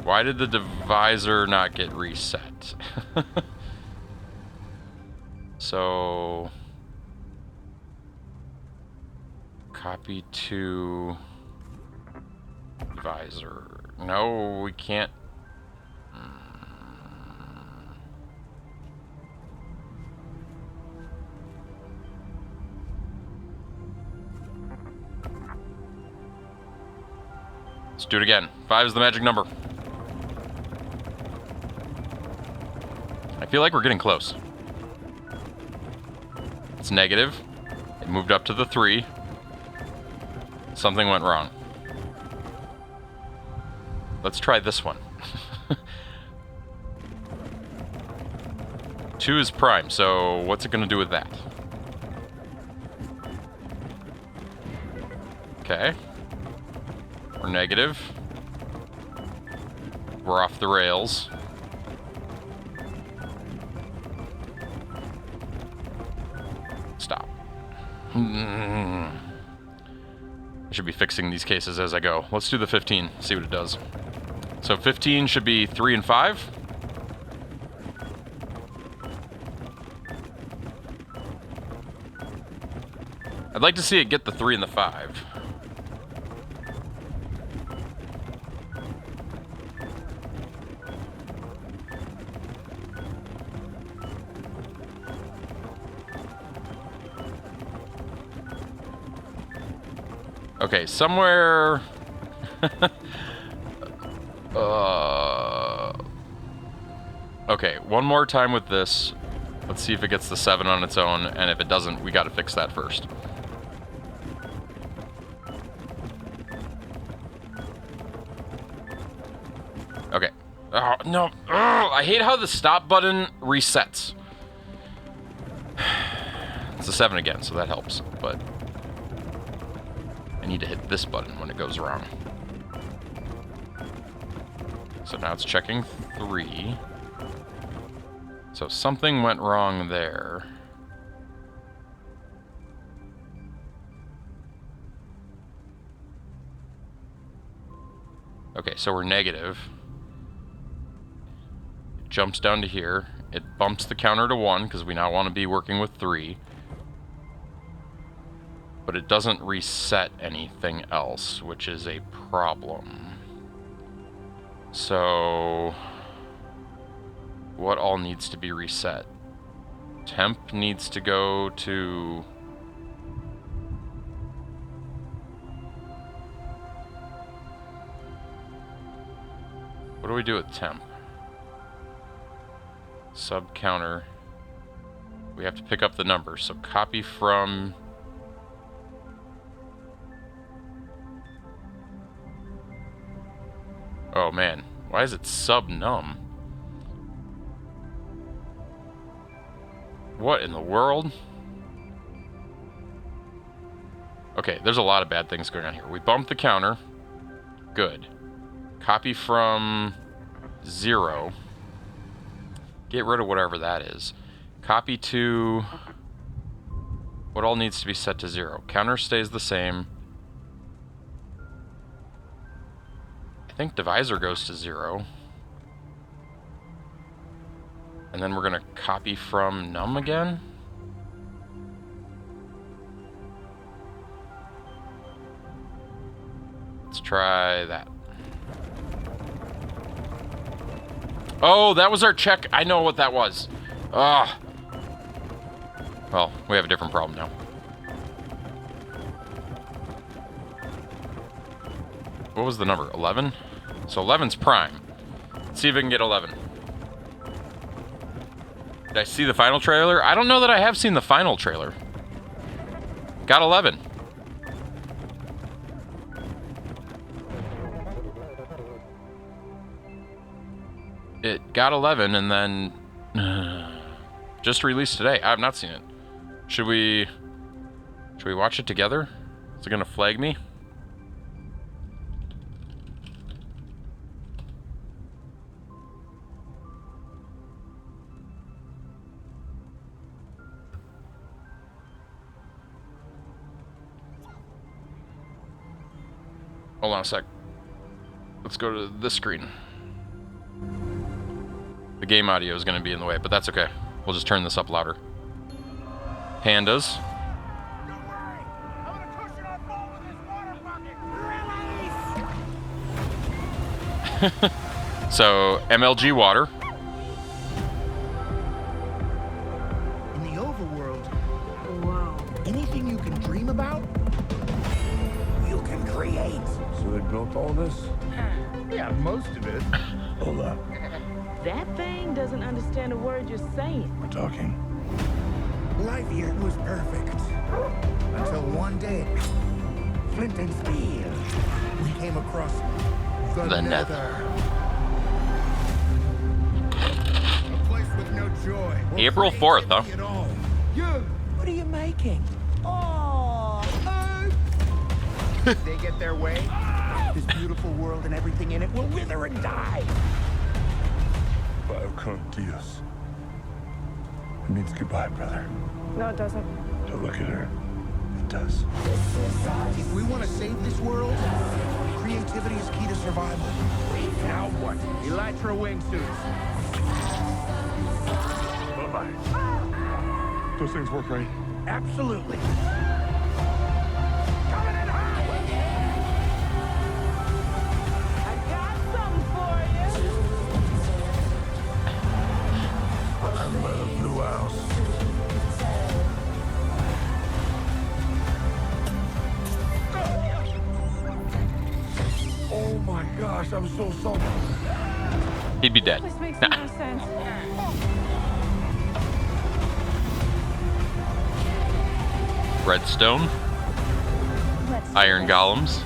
Why did the divisor not get reset? So... copy to... divisor. No, we can't... Let's do it again. 5 is the magic number. I feel like we're getting close. It's negative. It moved up to the 3. Something went wrong. Let's try this one. 2 is prime, so what's it going to do with that? Okay. We're negative. We're off the rails. Stop. I should be fixing these cases as I go. Let's do the 15, see what it does. So 15 should be 3 and 5. I'd like to see it get the 3 and the 5. Okay, somewhere... Okay, one more time with this. Let's see if it gets the 7 on its own, and if it doesn't, we gotta fix that first. Okay. Oh, no. Oh, I hate how the stop button resets. It's a 7 again, so that helps, but... I need to hit this button when it goes wrong. So now it's checking 3. So something went wrong there. Okay, so we're negative. It jumps down to here. It bumps the counter to 1 because we now want to be working with 3. But it doesn't reset anything else, which is a problem. So, what all needs to be reset? Temp needs to go to... What do we do with temp? Sub counter. We have to pick up the number, so copy from... Oh man, why is it sub-num? What in the world? Okay, there's a lot of bad things going on here. We bumped the counter. Good. Copy from 0. Get rid of whatever that is. Copy to... What all needs to be set to 0? Counter stays the same. I think divisor goes to 0. And then we're going to copy from num again. Let's try that. Oh, that was our check. I know what that was. Ah. Well, we have a different problem now. What was the number? 11? So 11's prime. Let's see if I can get 11. Did I see the final trailer? I don't know that I have seen the final trailer. Got 11. It got 11 and then just released today. I have not seen it. Should we watch it together? Is it gonna flag me? Hold on a sec. Let's go to this screen. The game audio is going to be in the way, but that's okay. We'll just turn this up louder. Pandas. Don't worry. I'm gonna cushion our fall with this water bucket. Release! So, MLG water. In the overworld, Wow. anything you can dream about, you can create. So they built all this? Yeah, most of it. Hold up. That thing doesn't understand a word you're saying. We're talking. Life here was perfect. Until one day, Flint and Steel, we came across The Nether. A place with no joy. or April 4th, huh? creativity at all. You, what are you making? Oh, if they get their way, this beautiful world and everything in it will wither and die. Bio con Dios. It means goodbye, brother. No, it doesn't. Don't look at her. It does. If we want to save this world, creativity is key to survival. Now what? Elytra wingsuits. Bye-bye. Those things work, right? Absolutely. Coming in hot! I got something for you. I'm by the blue house. Oh my gosh, I'm so sorry. He'd be dead. This makes no sense. Redstone. Let's Iron golems.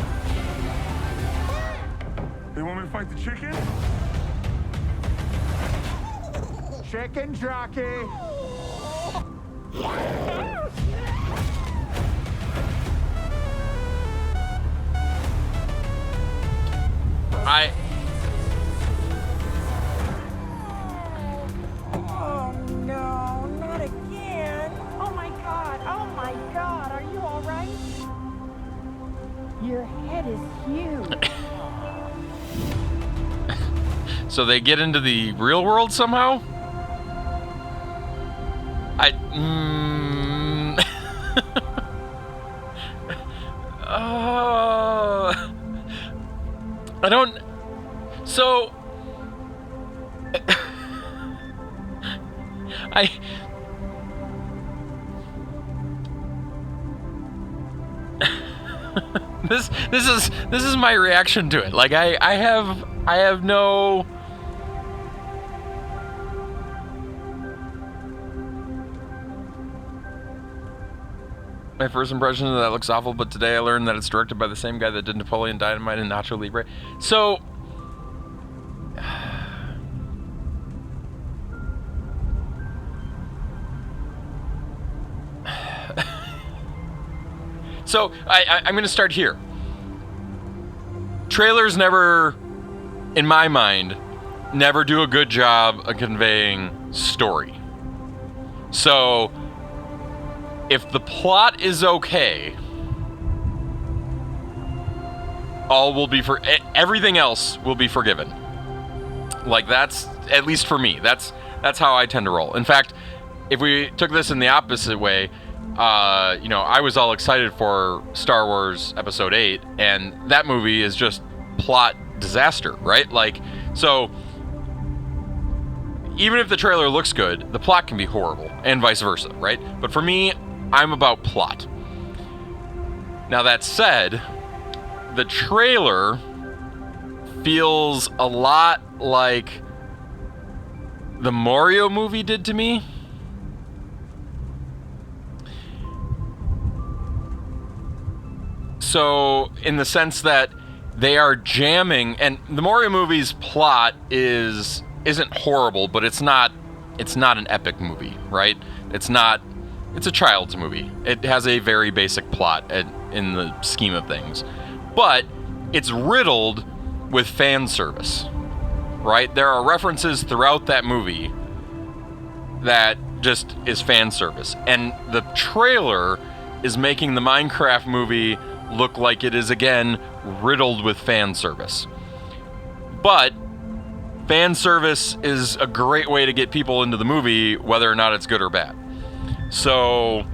They want me to fight the chicken? Chicken jockey! I... Oh no, not again. Oh my god, are you alright? Your head is huge. So they get into the real world somehow? I don't... So... I... This is my reaction to it. Like I have no... My first impression is that looks awful, but today I learned that it's directed by the same guy that did Napoleon Dynamite and Nacho Libre. So... So, I'm going to start here. Trailers never, in my mind, never do a good job of conveying story. So, if the plot is okay, everything else will be forgiven. Like, that's, at least for me, that's how I tend to roll. In fact, if we took this in the opposite way, I was all excited for Star Wars Episode 8, and that movie is just plot disaster, right? Like, so even if the trailer looks good, the plot can be horrible, and vice versa, right? But for me, I'm about plot. Now, that said, the trailer feels a lot like the Mario movie did to me. So, in the sense that they are jamming, and the Mario movie's plot isn't horrible, but it's not an epic movie, right? It's not It's a child's movie. It has a very basic plot in the scheme of things. But it's riddled with fan service, right? There are references throughout that movie that just is fan service. And the trailer is making the Minecraft movie look like it is, again, riddled with fan service. But fan service is a great way to get people into the movie, whether or not it's good or bad. So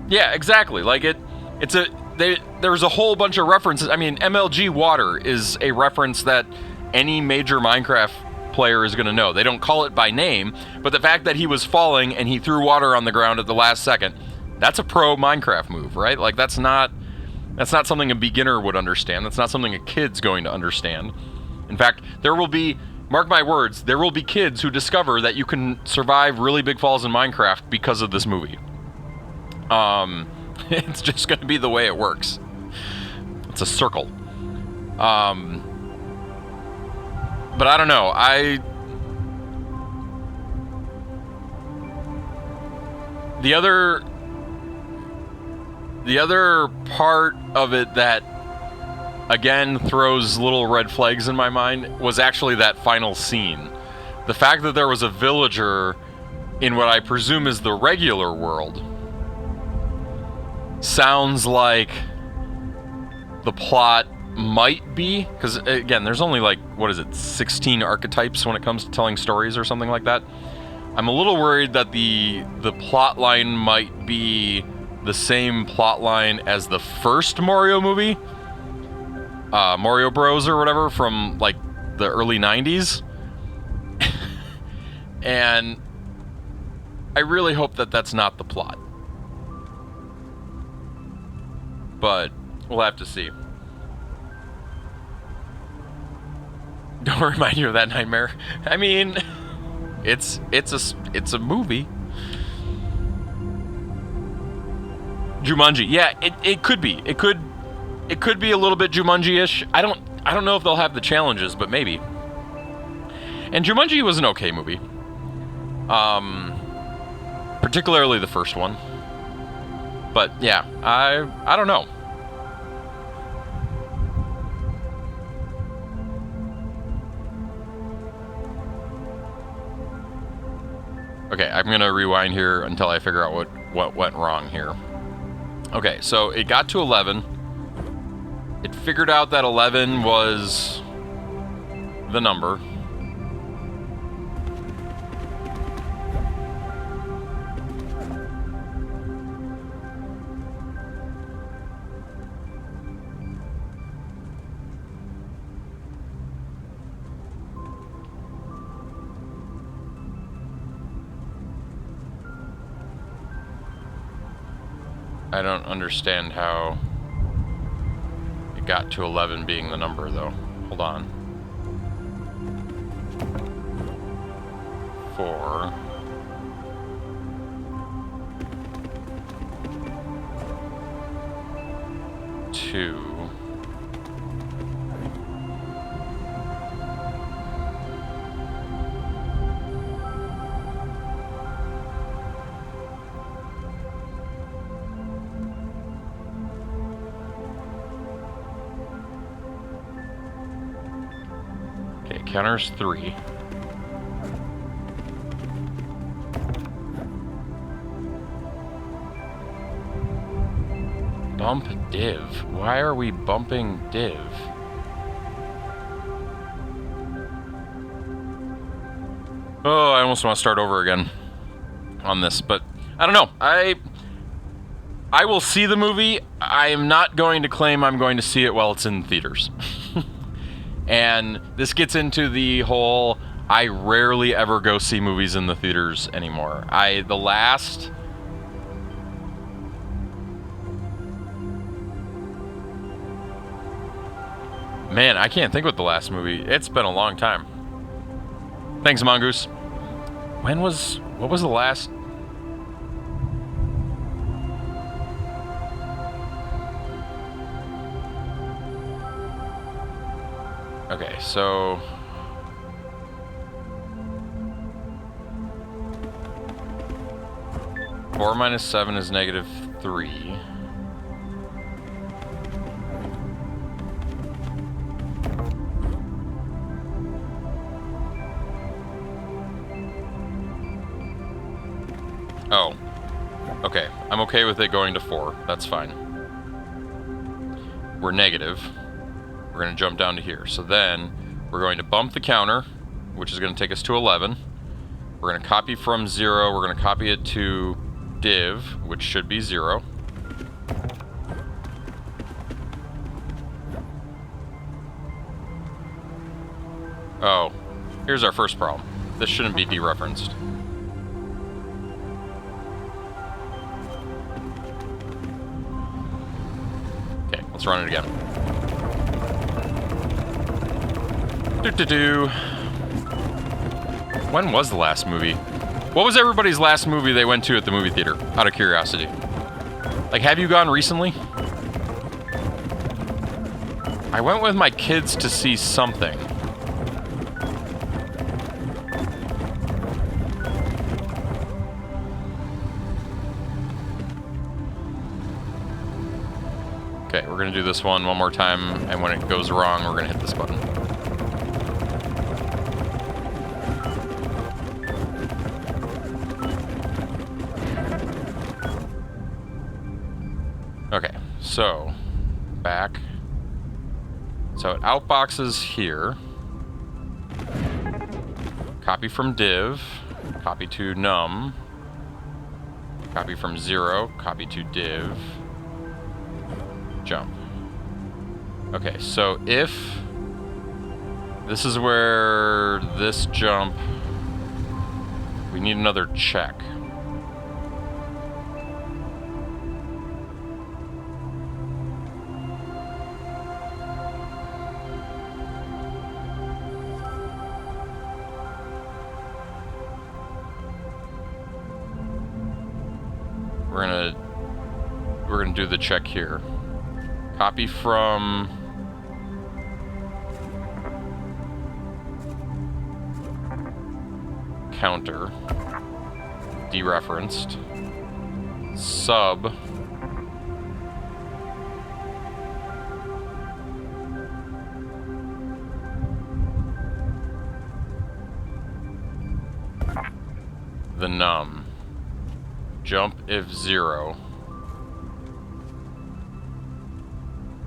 yeah, exactly. Like there's a whole bunch of references. I mean, MLG water is a reference that any major Minecraft player is going to know. They don't call it by name, but the fact that he was falling and he threw water on the ground at the last second, that's a pro Minecraft move, right? Like that's not something a beginner would understand. That's not something a kid's going to understand. In fact, there will be, mark my words, there will be kids who discover that you can survive really big falls in Minecraft because of this movie. It's just going to be the way it works. It's a circle. But I don't know. The other part of it that again throws little red flags in my mind was actually that final scene. The fact that there was a villager in what I presume is the regular world sounds like the plot might be, because again, there's only like, 16 archetypes when it comes to telling stories or something like that. I'm a little worried that the plot line might be the same plot line as the first Mario movie, Mario Bros or whatever, from like the early 90s. And I really hope that that's not the plot. But we'll have to see. Don't remind you of that nightmare. I mean, it's a movie. Jumanji. Yeah, it could be. It could be a little bit Jumanji-ish. I don't know if they'll have the challenges, but maybe. And Jumanji was an okay movie. Particularly the first one. But yeah, I don't know. Okay, I'm gonna rewind here until I figure out what went wrong here. Okay, so it got to 11. It figured out that 11 was the number. I don't understand how it got to 11 being the number, though. Hold on. 4. Two. Counters 3. Bump div. Why are we bumping div? Oh, I almost want to start over again on this, but I don't know. I will see the movie. I am not going to claim I'm going to see it while it's in theaters. And this gets into the whole, I rarely ever go see movies in the theaters anymore. Man, I can't think what the last movie. It's been a long time. Thanks, Mongoose. What was the last? Okay, so 4 minus 7 is negative 3. Oh. Okay. I'm okay with it going to 4. That's fine. We're negative. We're going to jump down to here. So then, we're going to bump the counter, which is going to take us to 11. We're going to copy from 0. We're going to copy it to div, which should be 0. Oh, here's our first problem. This shouldn't be dereferenced. Okay, let's run it again. When was the last movie? What was everybody's last movie they went to at the movie theater? Out of curiosity. Like, have you gone recently? I went with my kids to see something. Okay, we're gonna do this one more time, and when it goes wrong, we're gonna hit this button. Okay, so back. So it outboxes here. Copy from div, copy to num, copy from 0, copy to div, jump. Okay, so if this is where this jump, we need another check. We're gonna do the check here. Copy from counter, dereferenced, sub, the num, jump if 0,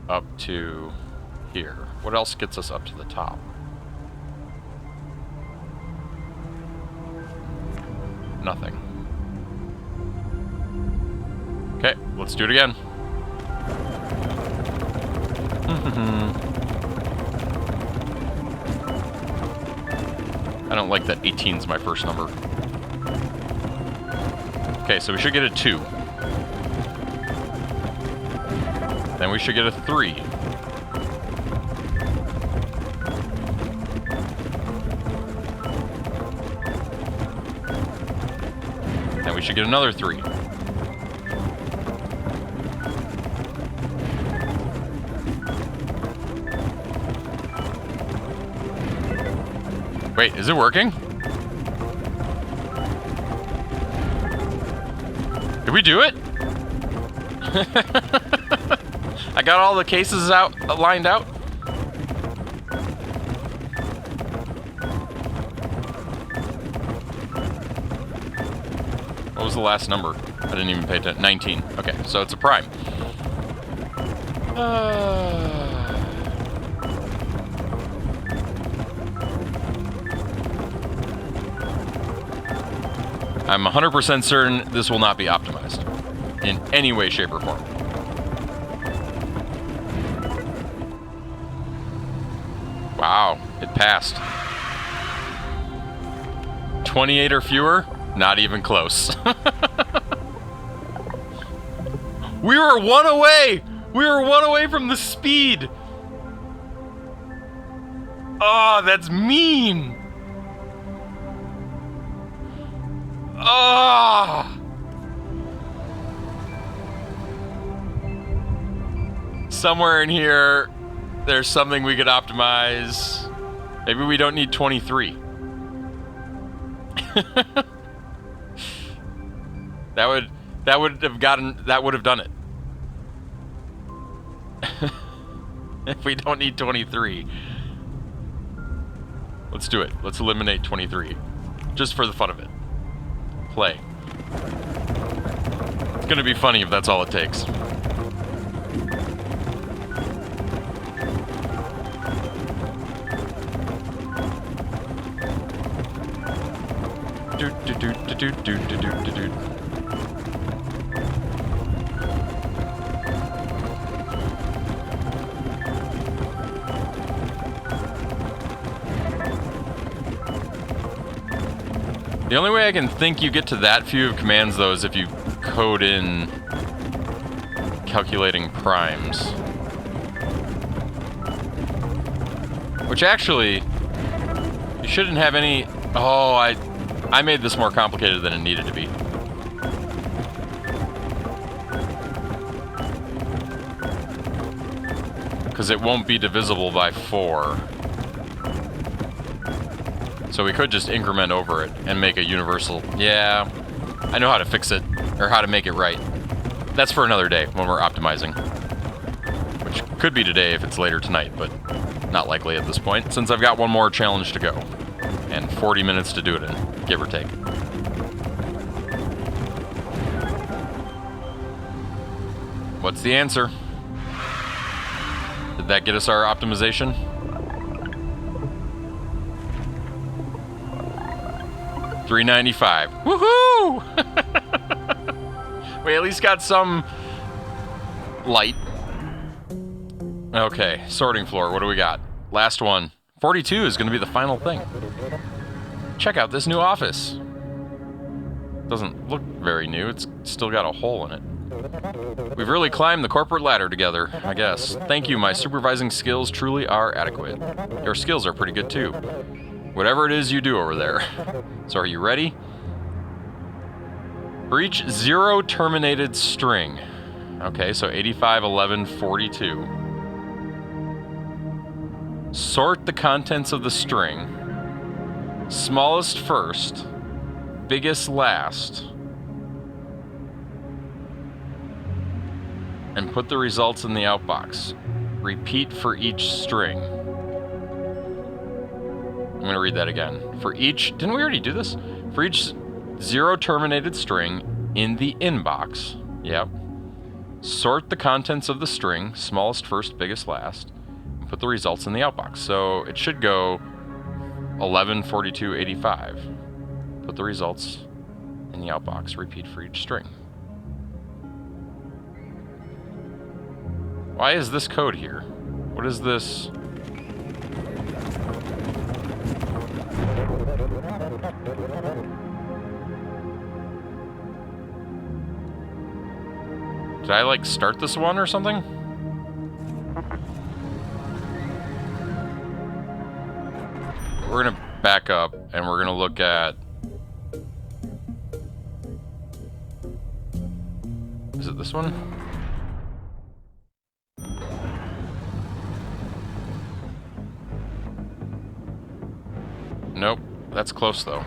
up to here. What else gets us up to the top? Nothing. Okay, let's do it again. I don't like that 18's my first number. Okay, so we should get a 2. Then we should get a 3. Then we should get another 3. Wait, is it working? Did we do it? I got all the cases lined out. What was the last number? I didn't even pay attention. 19. Okay, so it's a prime. I'm 100% certain this will not be optimized in any way, shape, or form. Wow, it passed. 28 or fewer? Not even close. We were 1 away! We were 1 away from the speed! Oh, that's mean! Oh! Somewhere in here, there's something we could optimize. Maybe we don't need 23. That would That would have done it. If we don't need 23. Let's do it. Let's eliminate 23. Just for the fun of it. Play. It's gonna be funny if that's all it takes. The only way I can think you get to that few of commands, though, is if you code in calculating primes. Which actually, you shouldn't have any... Oh, I made this more complicated than it needed to be. Because it won't be divisible by 4. So we could just increment over it and make a universal... Yeah, I know how to fix it, or how to make it right. That's for another day, when we're optimizing. Which could be today if it's later tonight, but not likely at this point, since I've got one more challenge to go. And 40 minutes to do it in, give or take. What's the answer? Did that get us our optimization? $3.95. Woohoo! We at least got some light. Okay, sorting floor. What do we got? Last one. 42 is going to be the final thing. Check out this new office. Doesn't look very new. It's still got a hole in it. We've really climbed the corporate ladder together, I guess. Thank you, my supervising skills truly are adequate. Your skills are pretty good too. Whatever it is you do over there. So are you ready? For each 0 terminated string. Okay, so 85, 11, 42. Sort the contents of the string. Smallest first, biggest last. And put the results in the outbox. Repeat for each string. I'm going to read that again. For each... Didn't we already do this? For each 0 terminated string in the inbox. Yep. Sort the contents of the string. Smallest first, biggest last. And put the results in the outbox. So it should go 11, 42, 85. Put the results in the outbox. Repeat for each string. Why is this code here? What is this? Did I, like, start this one or something? We're gonna back up and we're gonna look at... Is it this one? Nope, that's close though.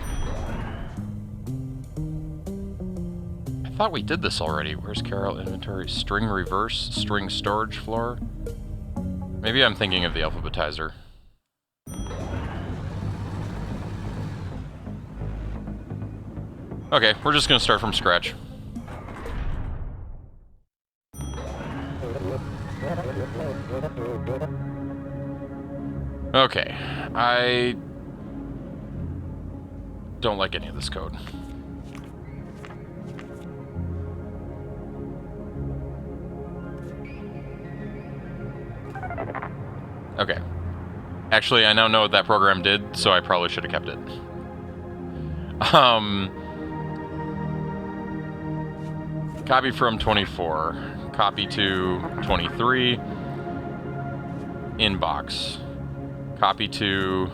I thought we did this already. Where's Carol? Inventory, string reverse, string storage floor. Maybe I'm thinking of the alphabetizer. Okay, we're just gonna start from scratch. Okay, I don't like any of this code. Okay. Actually, I now know what that program did, so I probably should have kept it. Copy from 24. Copy to 23. Inbox. Copy to...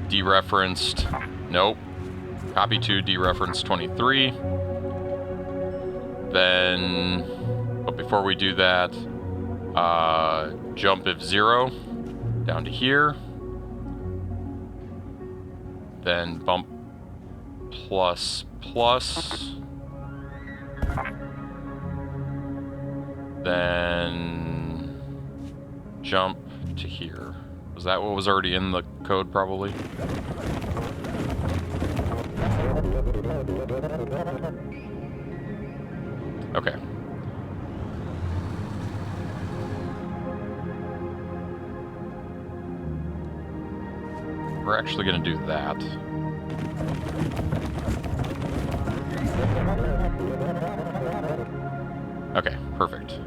dereferenced. Nope. Copy to dereferenced 23. Then... But before we do that... jump if 0 down to here, then bump plus plus. Then jump to here. Was that what was already in the code, probably? Okay. We're actually going to do that. Okay, perfect.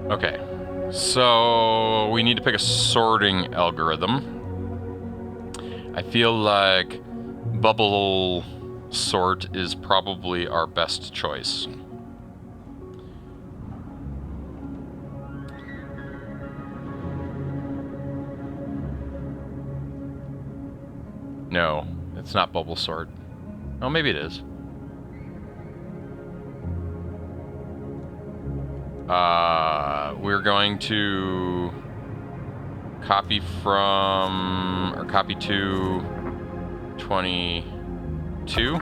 Okay, so we need to pick a sorting algorithm. I feel like bubble sort is probably our best choice. No, it's not bubble sort. Oh, maybe it is. We're going to copy from, or copy to 22.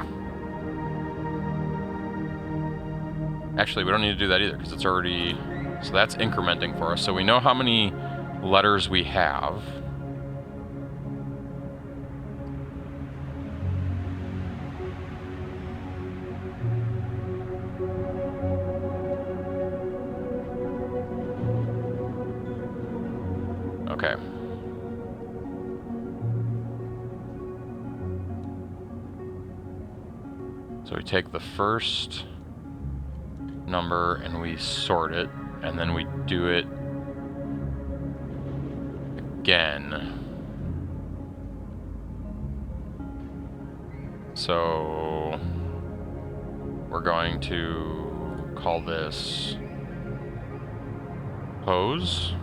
Actually, we don't need to do that either because it's already, so that's incrementing for us. So we know how many letters we have. Okay. So we take the first number and we sort it, and then we do it again. So we're going to call this pose.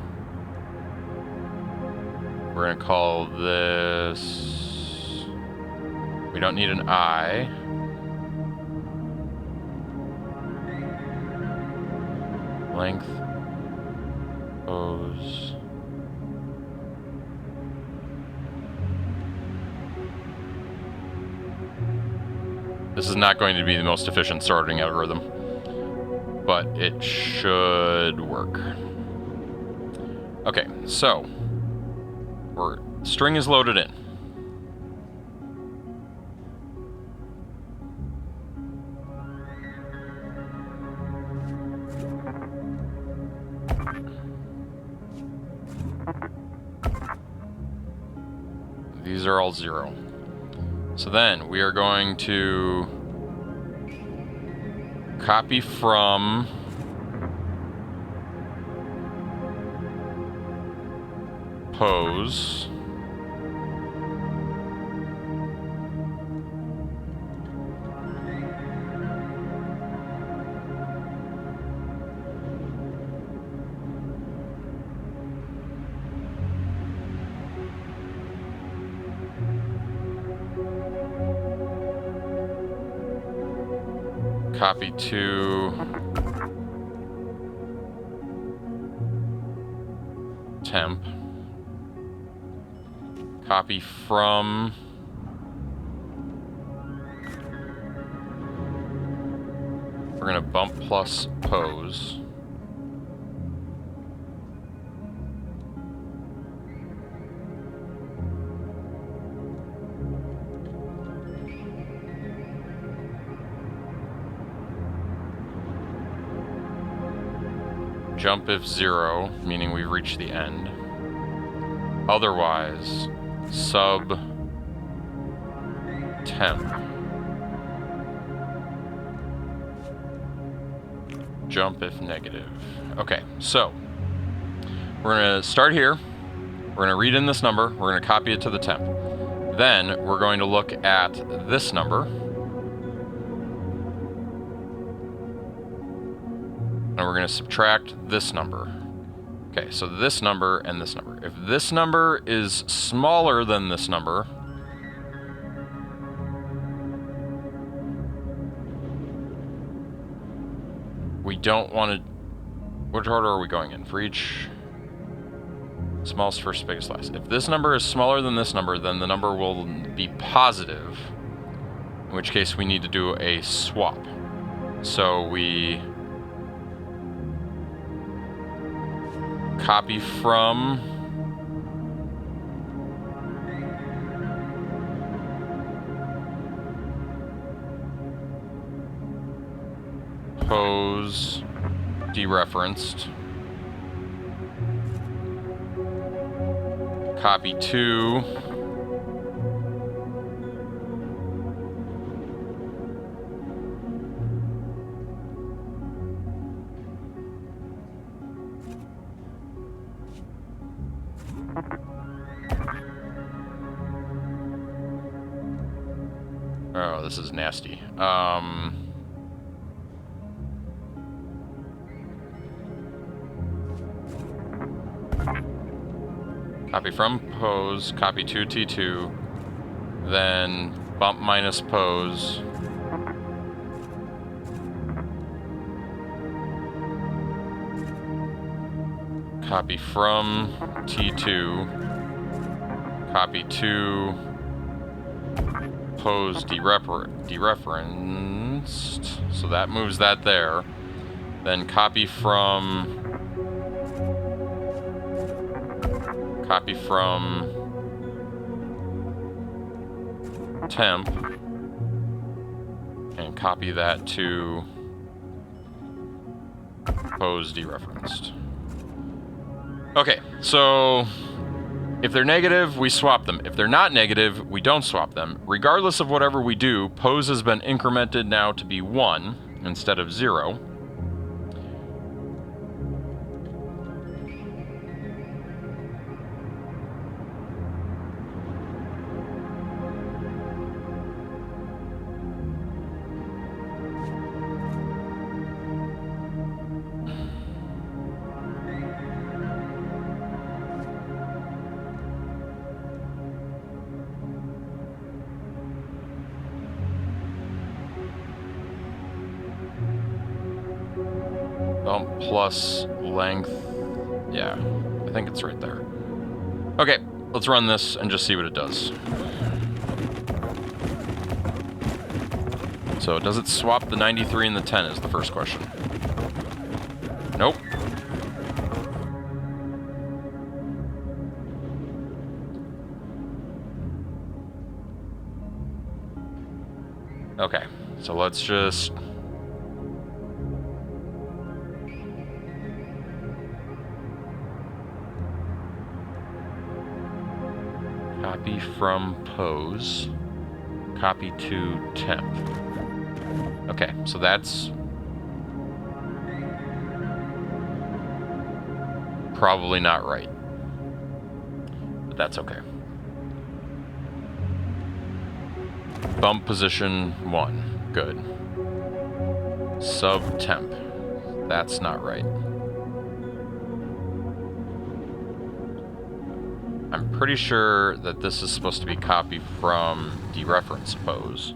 We're going to call this, we don't need an I. Length, pose. This is not going to be the most efficient sorting algorithm, but it should work. Okay, so string is loaded in. These are all 0. So then we are going to copy from pose. Copy to temp. Copy from we're gonna bump plus pose. Jump if 0, meaning we've reached the end. Otherwise, sub temp. Jump if negative. Okay, so we're gonna start here. We're gonna read in this number. We're gonna copy it to the temp. Then we're going to look at this number. And we're going to subtract this number. Okay, so this number and this number. If this number is smaller than this number, we don't want to Which order are we going in? For each smallest first, biggest last. If this number is smaller than this number, then the number will be positive. In which case we need to do a swap. So we copy from pose dereferenced. Copy to oh, this is nasty. Copy from pose, copy to T2, then bump minus pose. Copy from T2, copy to pose dereferenced, so that moves that there. Then copy from temp and copy that to pose dereferenced. Okay, so if they're negative, we swap them. If they're not negative, we don't swap them. Regardless of whatever we do, pose has been incremented now to be 1 instead of 0. Bump plus length. Yeah, I think it's right there. Okay, let's run this and just see what it does. So, does it swap the 93 and the 10 is the first question. Nope. Okay, so let's just... copy from pose, copy to temp. Okay, so that's probably not right, but that's okay. Bump position 1, good. Sub temp, that's not right. I'm pretty sure that this is supposed to be copied from dereference pose.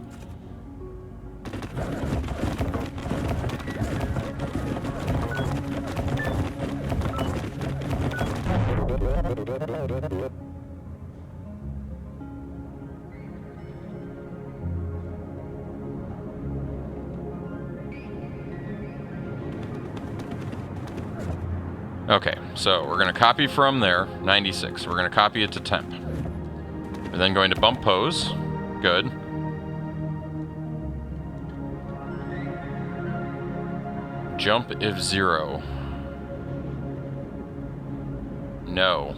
Okay, so we're going to copy from there, 96. We're going to copy it to temp. We're then going to bump pose. Good. Jump if 0. No.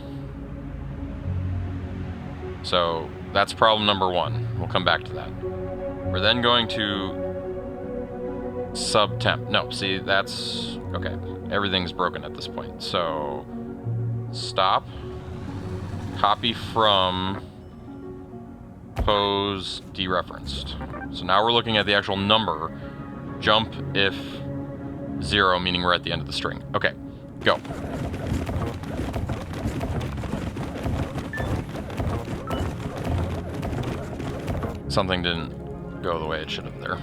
So that's problem number 1. We'll come back to that. We're then going to sub temp. No, see, that's... okay. Everything's broken at this point. So, stop, copy from pose dereferenced. So now we're looking at the actual number. Jump if 0, meaning we're at the end of the string. Okay, go. Something didn't go the way it should have there.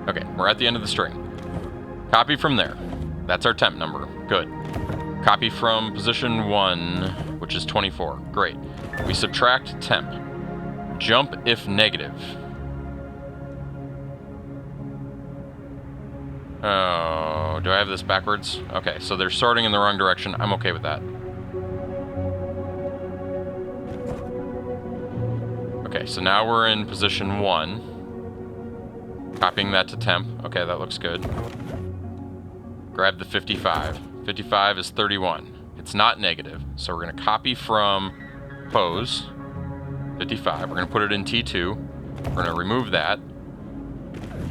Okay, we're at the end of the string. Copy from there. That's our temp number. Good. Copy from position 1, which is 24. Great. We subtract temp. Jump if negative. Oh, do I have this backwards? Okay, so they're sorting in the wrong direction. I'm okay with that. Okay, so now we're in position 1. Copying that to temp. Okay, that looks good. Grab the 55. 55 is 31. It's not negative, so we're going to copy from pose. 55. We're going to put it in T2. We're going to remove that.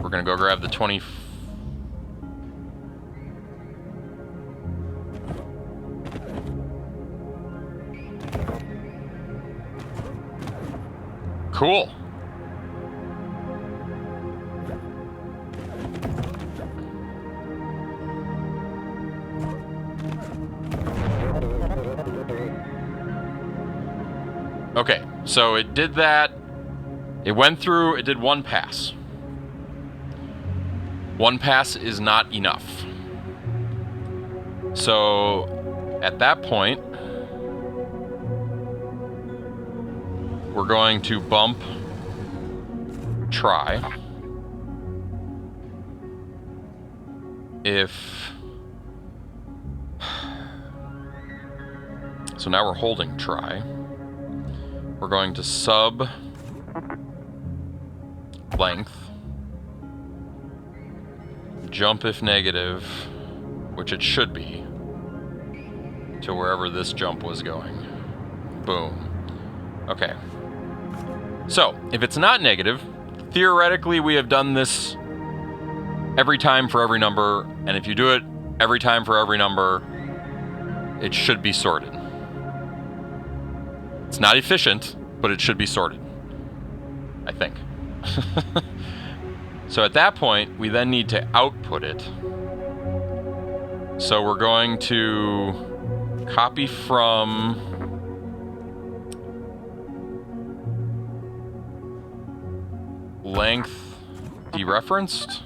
We're going to go grab the 20. Cool. Okay, so it did that. It went through, it did one pass. One pass is not enough. So at that point, we're going to bump try. So now we're holding try. We're going to sub length, jump if negative, which it should be, to wherever this jump was going. Boom. Okay. So, if it's not negative, theoretically we have done this every time for every number, and if you do it every time for every number, it should be sorted. It's not efficient, but it should be sorted, I think. So at that point, we then need to output it. So we're going to copy from length dereferenced,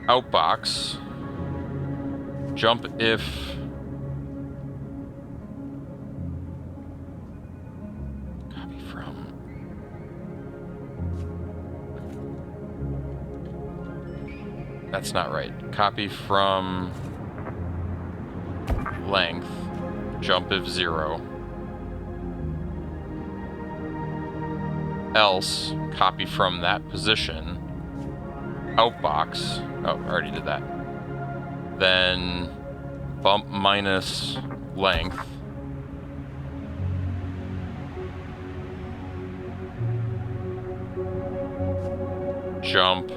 outbox, jump if that's not right. Copy from length, jump if 0. Else, copy from that position, outbox. Oh, I already did that. Then bump minus length. Jump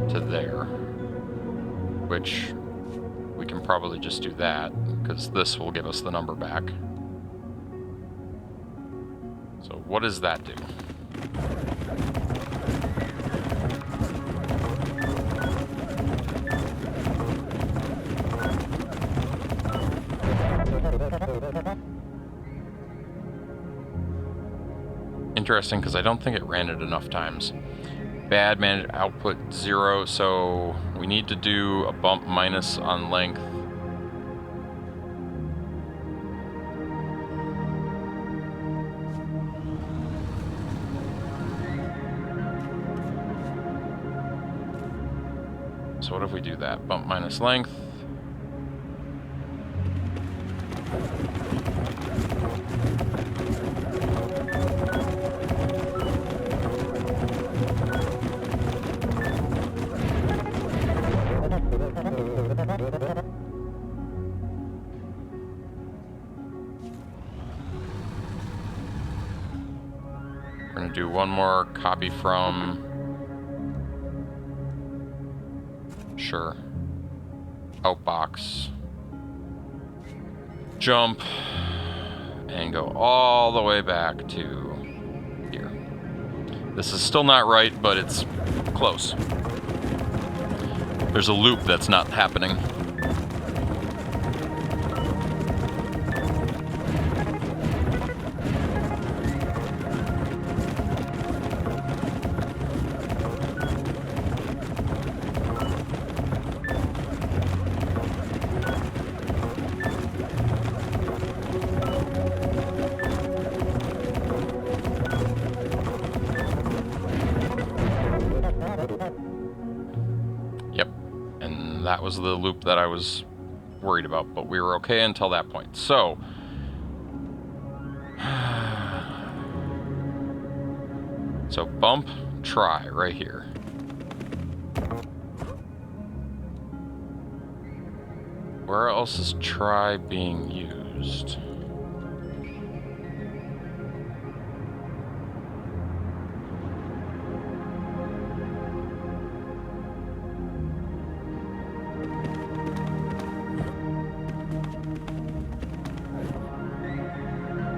to there, which we can probably just do that because this will give us the number back. So what does that do? Interesting, because I don't think it ran it enough times. Bad managed output 0, so we need to do a bump minus on length. So what if we do that? Bump minus length. We're going to do one more copy from, sure, outbox, jump, and go all the way back to here. This is still not right, but it's close. There's a loop that's not happening. that was the loop that I was worried about, but we were okay until that point. So, bump, try, right here. Where else is try being used?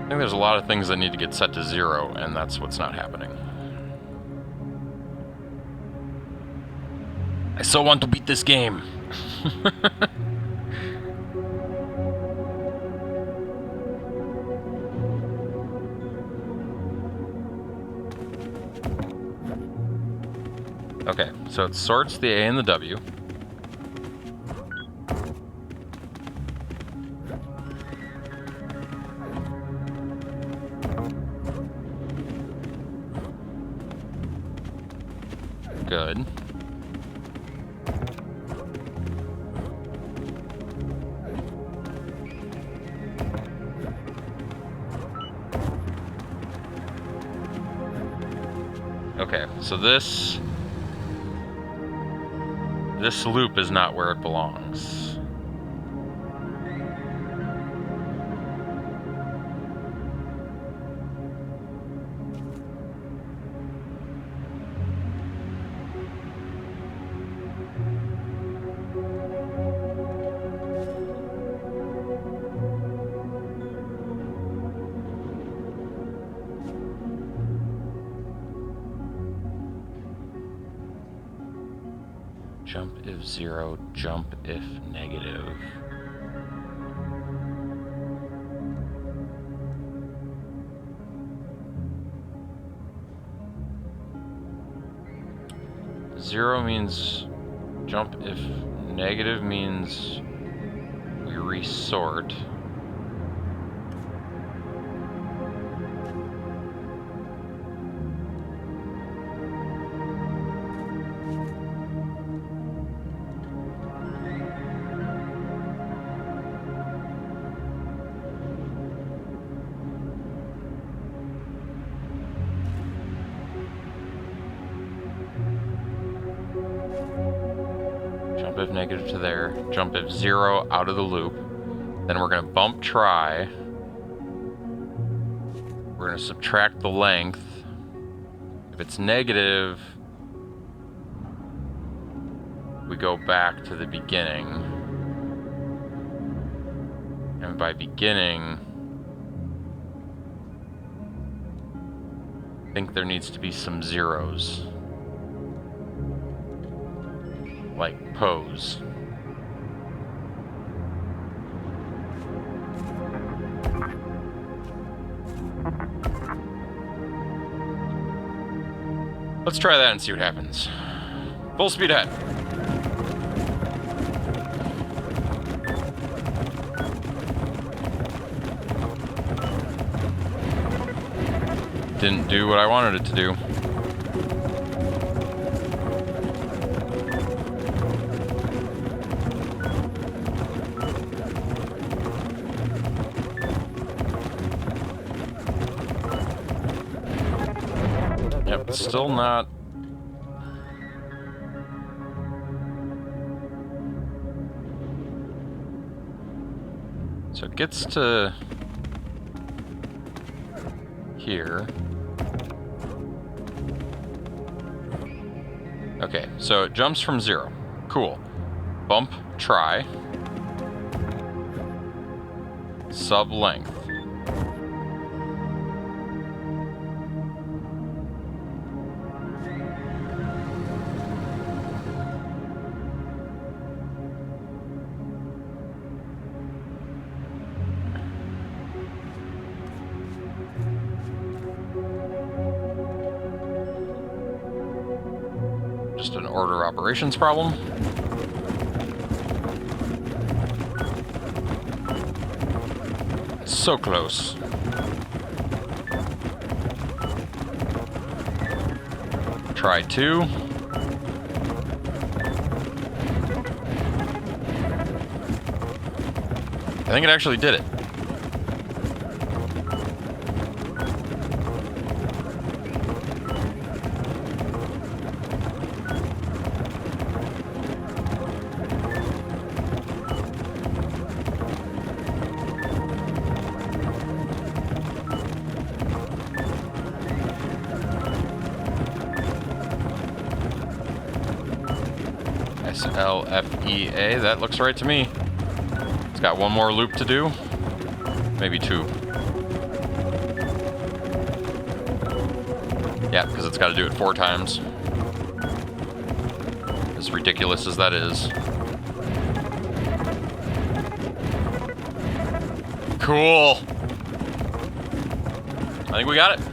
I think there's a lot of things that need to get set to 0, and that's what's not happening. I so want to beat this game. Okay, so it sorts the A and the W. Good. Okay, so this loop is not where it belongs. Jump if 0, jump if negative. Zero means jump if negative means we resort. If negative to there, jump if 0 out of the loop, then we're going to bump try, we're going to subtract the length. If it's negative, we go back to the beginning, and by beginning, I think there needs to be some zeros. Like pose. Let's try that and see what happens. Full speed ahead. Didn't do what I wanted it to do. Still not. So it gets to here. Okay, so it jumps from 0. Cool. Bump, try. Sub length. Just an order operations problem. So close. Try 2. I think it actually did it. SLFEA, that looks right to me. It's got one more loop to do. Maybe two. Yeah, because it's got to do it 4 times. As ridiculous as that is. Cool. I think we got it.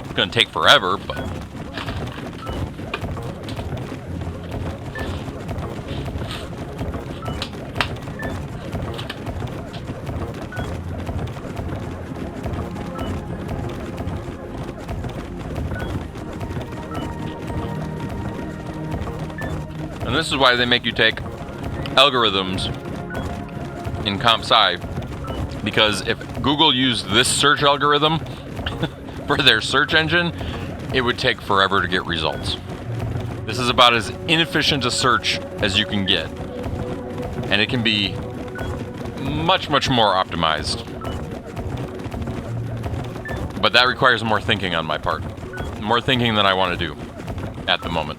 It's gonna take forever, but... And this is why they make you take algorithms in comp sci, because if Google used this search algorithm for their search engine, it would take forever to get results. This is about as inefficient a search as you can get, and it can be much, much more optimized. But that requires more thinking on my part. More thinking than I want to do at the moment.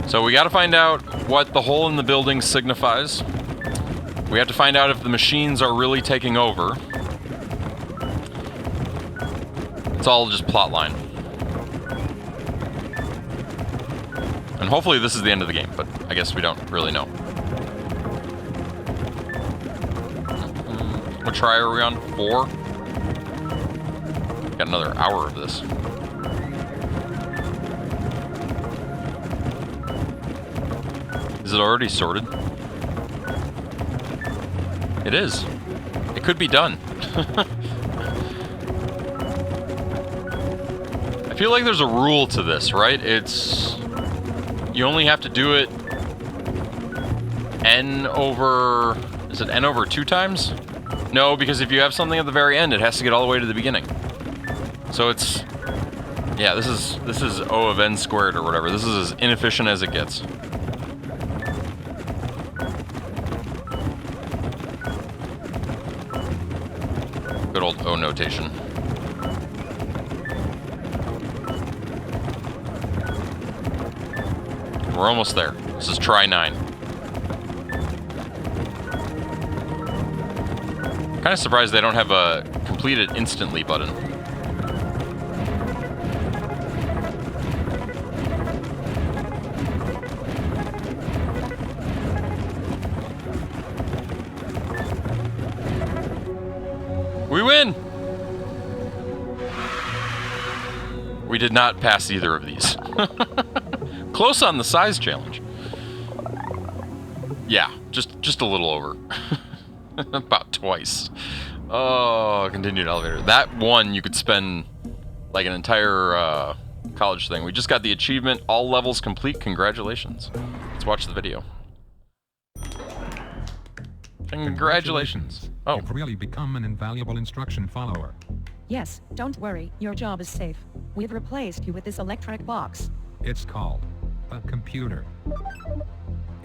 So we got to find out what the hole in the building signifies. We have to find out if the machines are really taking over. It's all just plot line. And hopefully this is the end of the game, but I guess we don't really know. What try are we on? 4? Got another hour of this. Is it already sorted? It is. It could be done. I feel like there's a rule to this, right? It's... You only have to do it n over... Is it n over 2 times? No, because if you have something at the very end, it has to get all the way to the beginning. So it's... Yeah, this is O of n squared or whatever. This is as inefficient as it gets. Good old O notation. We're almost there. This is try 9. Kind of surprised they don't have a complete it instantly button. We win! We did not pass either of these. Close on the size challenge. Yeah, just a little over. About twice. Oh, continued elevator. That one you could spend like an entire college thing. We just got the achievement, all levels complete. Congratulations. Let's watch the video. Congratulations. Oh. You've really become an invaluable instruction follower. Yes, don't worry, your job is safe. We've replaced you with this electric box. It's called a computer.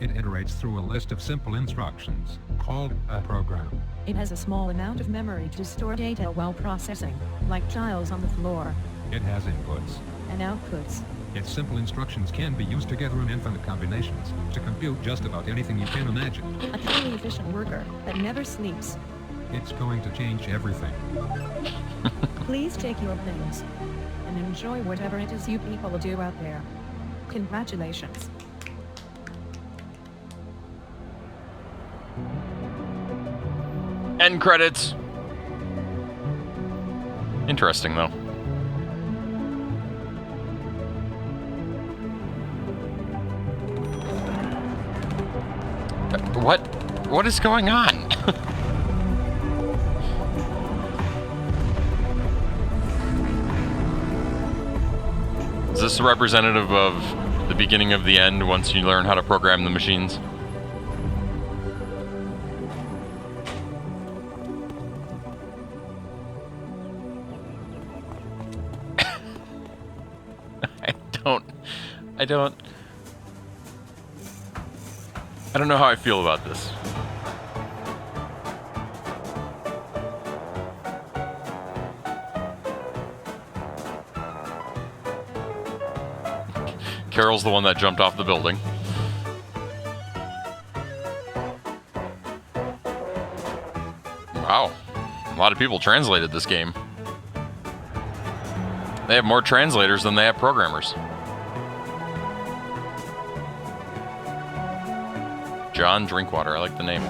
It iterates through a list of simple instructions, called a program. It has a small amount of memory to store data while processing, like tiles on the floor, It has inputs. and outputs. Its simple instructions can be used together in infinite combinations to compute just about anything you can imagine. A truly efficient worker that never sleeps. It's going to change everything. Please take your things and enjoy whatever it is you people do out there. Congratulations. End credits. Interesting though. What is going on? this representative of the beginning of the end once you learn how to program the machines? I don't know how I feel about this. Carol's the one that jumped off the building. Wow. A lot of people translated this game. They have more translators than they have programmers. John Drinkwater, I like the name.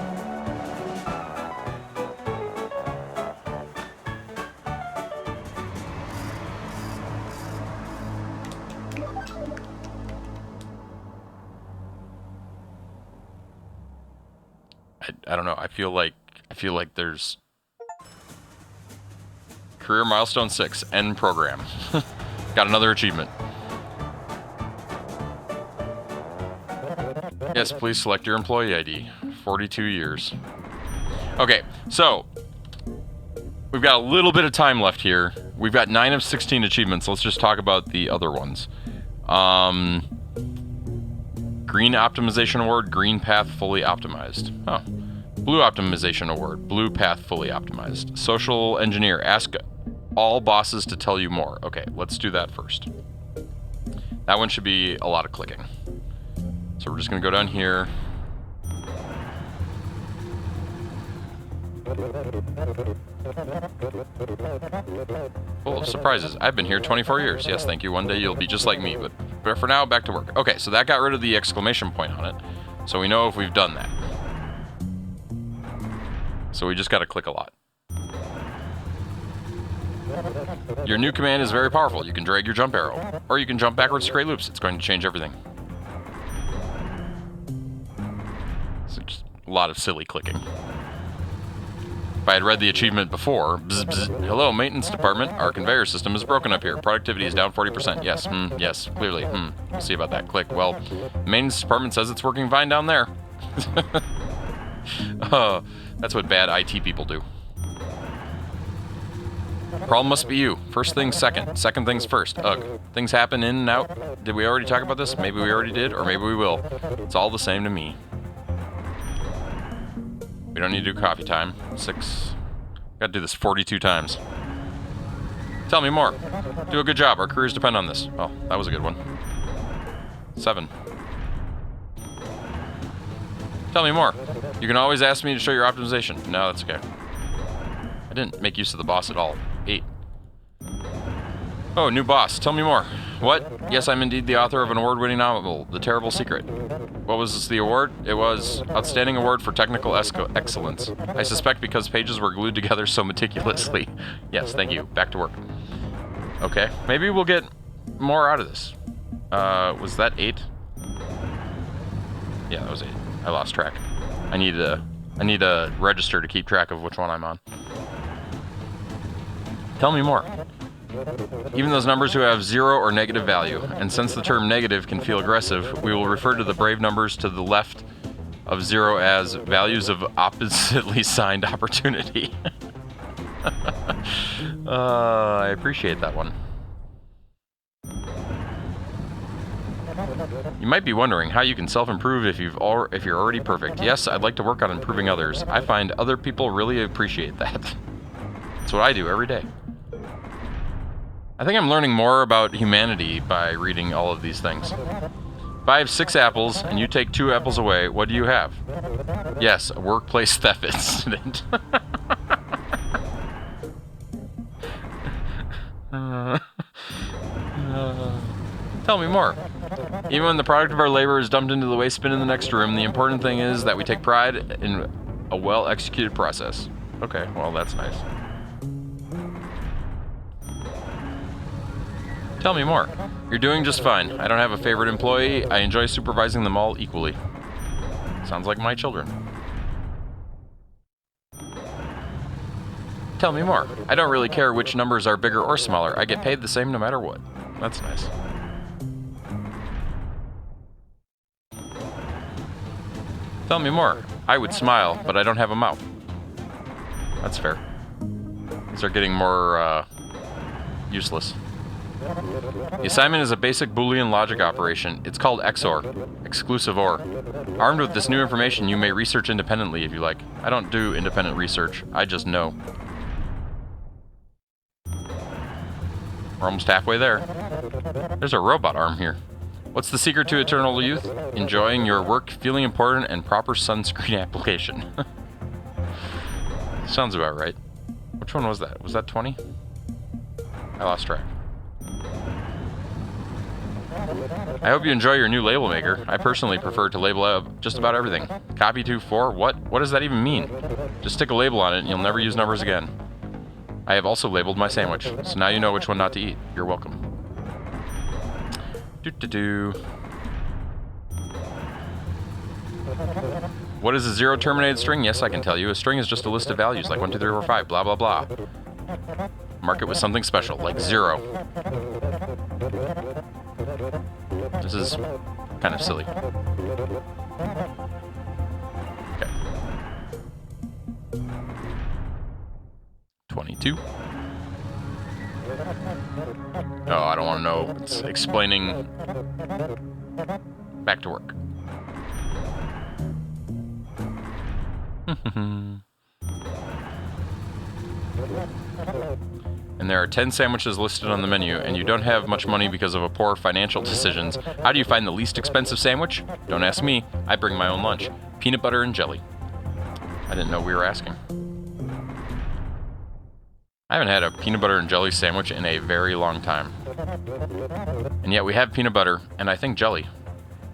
I don't know. I feel like there's career milestone 6, end program. Got another achievement. Yes, please select your employee ID. 42 years. Okay, so we've got a little bit of time left here. We've got 9 of 16 achievements. Let's just talk about the other ones. Green Optimization Award, Green Path Fully Optimized. Oh. Blue Optimization Award, Blue Path Fully Optimized. Social Engineer, ask all bosses to tell you more. Okay, let's do that first. That one should be a lot of clicking. So we're just going to go down here. Full of surprises. I've been here 24 years. Yes, thank you. One day you'll be just like me. But for now, back to work. Okay, so that got rid of the exclamation point on it. So we know if we've done that. So we just got to click a lot. Your new command is very powerful. You can drag your jump arrow. Or you can jump backwards to create loops. It's going to change everything. So just a lot of silly clicking. If I had read the achievement before, bzz, bzz, hello, maintenance department, our conveyor system is broken up here. Productivity is down 40%. Yes, yes, clearly. We'll see about that. Click. Well, maintenance department says it's working fine down there. Oh, that's what bad IT people do. Problem must be you. First things second. Second things first. Ugh. Things happen in and out. Did we already talk about this? Maybe we already did, or maybe we will. It's all the same to me. We don't need to do coffee time. 6. Gotta do this 42 times. Tell me more. Do a good job. Our careers depend on this. Well, that was a good one. 7. Tell me more. You can always ask me to show your optimization. No, that's okay. I didn't make use of the boss at all. 8. Oh, new boss. Tell me more. What? Yes, I'm indeed the author of an award-winning novel, The Terrible Secret. What was the award? It was Outstanding Award for Technical Excellence. I suspect because pages were glued together so meticulously. Yes, thank you. Back to work. Okay, maybe we'll get more out of this. Was that 8? Yeah, that was 8. I lost track. I need a register to keep track of which one I'm on. Tell me more. Even those numbers who have 0 or negative value, and since the term negative can feel aggressive, we will refer to the brave numbers to the left of 0 as values of oppositely signed opportunity. I appreciate that one. You might be wondering how you can self-improve if you're already perfect. Yes, I'd like to work on improving others. I find other people really appreciate that. That's what I do every day. I think I'm learning more about humanity by reading all of these things. If I have 6 apples and you take 2 apples away, what do you have? Yes, a workplace theft incident. Tell me more. Even when the product of our labor is dumped into the waste bin in the next room, the important thing is that we take pride in a well-executed process. Okay, well, that's nice. Tell me more. You're doing just fine. I don't have a favorite employee. I enjoy supervising them all equally. Sounds like my children. Tell me more. I don't really care which numbers are bigger or smaller. I get paid the same no matter what. That's nice. Tell me more. I would smile, but I don't have a mouth. That's fair. These are getting more, useless. The assignment is a basic Boolean logic operation. It's called XOR, exclusive OR. Armed with this new information, you may research independently if you like. I don't do independent research. I just know. We're almost halfway there. There's a robot arm here. What's the secret to eternal youth? Enjoying your work, feeling important, and proper sunscreen application. Sounds about right. Which one was that? Was that 20? I lost track. I hope you enjoy your new label maker. I personally prefer to label out just about everything. Copy to 4? What does that even mean? Just stick a label on it and you'll never use numbers again. I have also labeled my sandwich, so now you know which one not to eat. You're welcome. What is a zero terminated string? Yes, I can tell you. A string is just a list of values, like 1, 2, 3, 4, 5, blah, blah, blah. Mark it with something special, like 0. This is kind of silly. Okay. 22. Oh, I don't want to know. It's explaining. Back to work. And there are 10 sandwiches listed on the menu, and you don't have much money because of a poor financial decisions. How do you find the least expensive sandwich? Don't ask me. I bring my own lunch. Peanut butter and jelly. I didn't know we were asking. I haven't had a peanut butter and jelly sandwich in a very long time. And yet we have peanut butter, and I think jelly.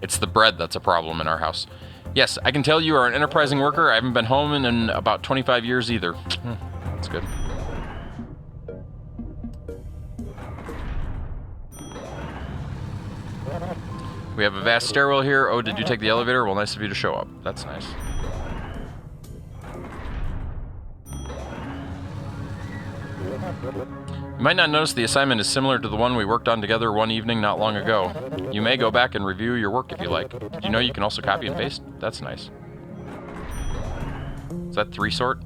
It's the bread that's a problem in our house. Yes, I can tell you are an enterprising worker. I haven't been home in about 25 years either. That's good. We have a vast stairwell here. Oh, did you take the elevator? Well, nice of you to show up. That's nice. You might not notice the assignment is similar to the one we worked on together one evening not long ago. You may go back and review your work if you like. Did you know you can also copy and paste? That's nice. Is that 3 sort?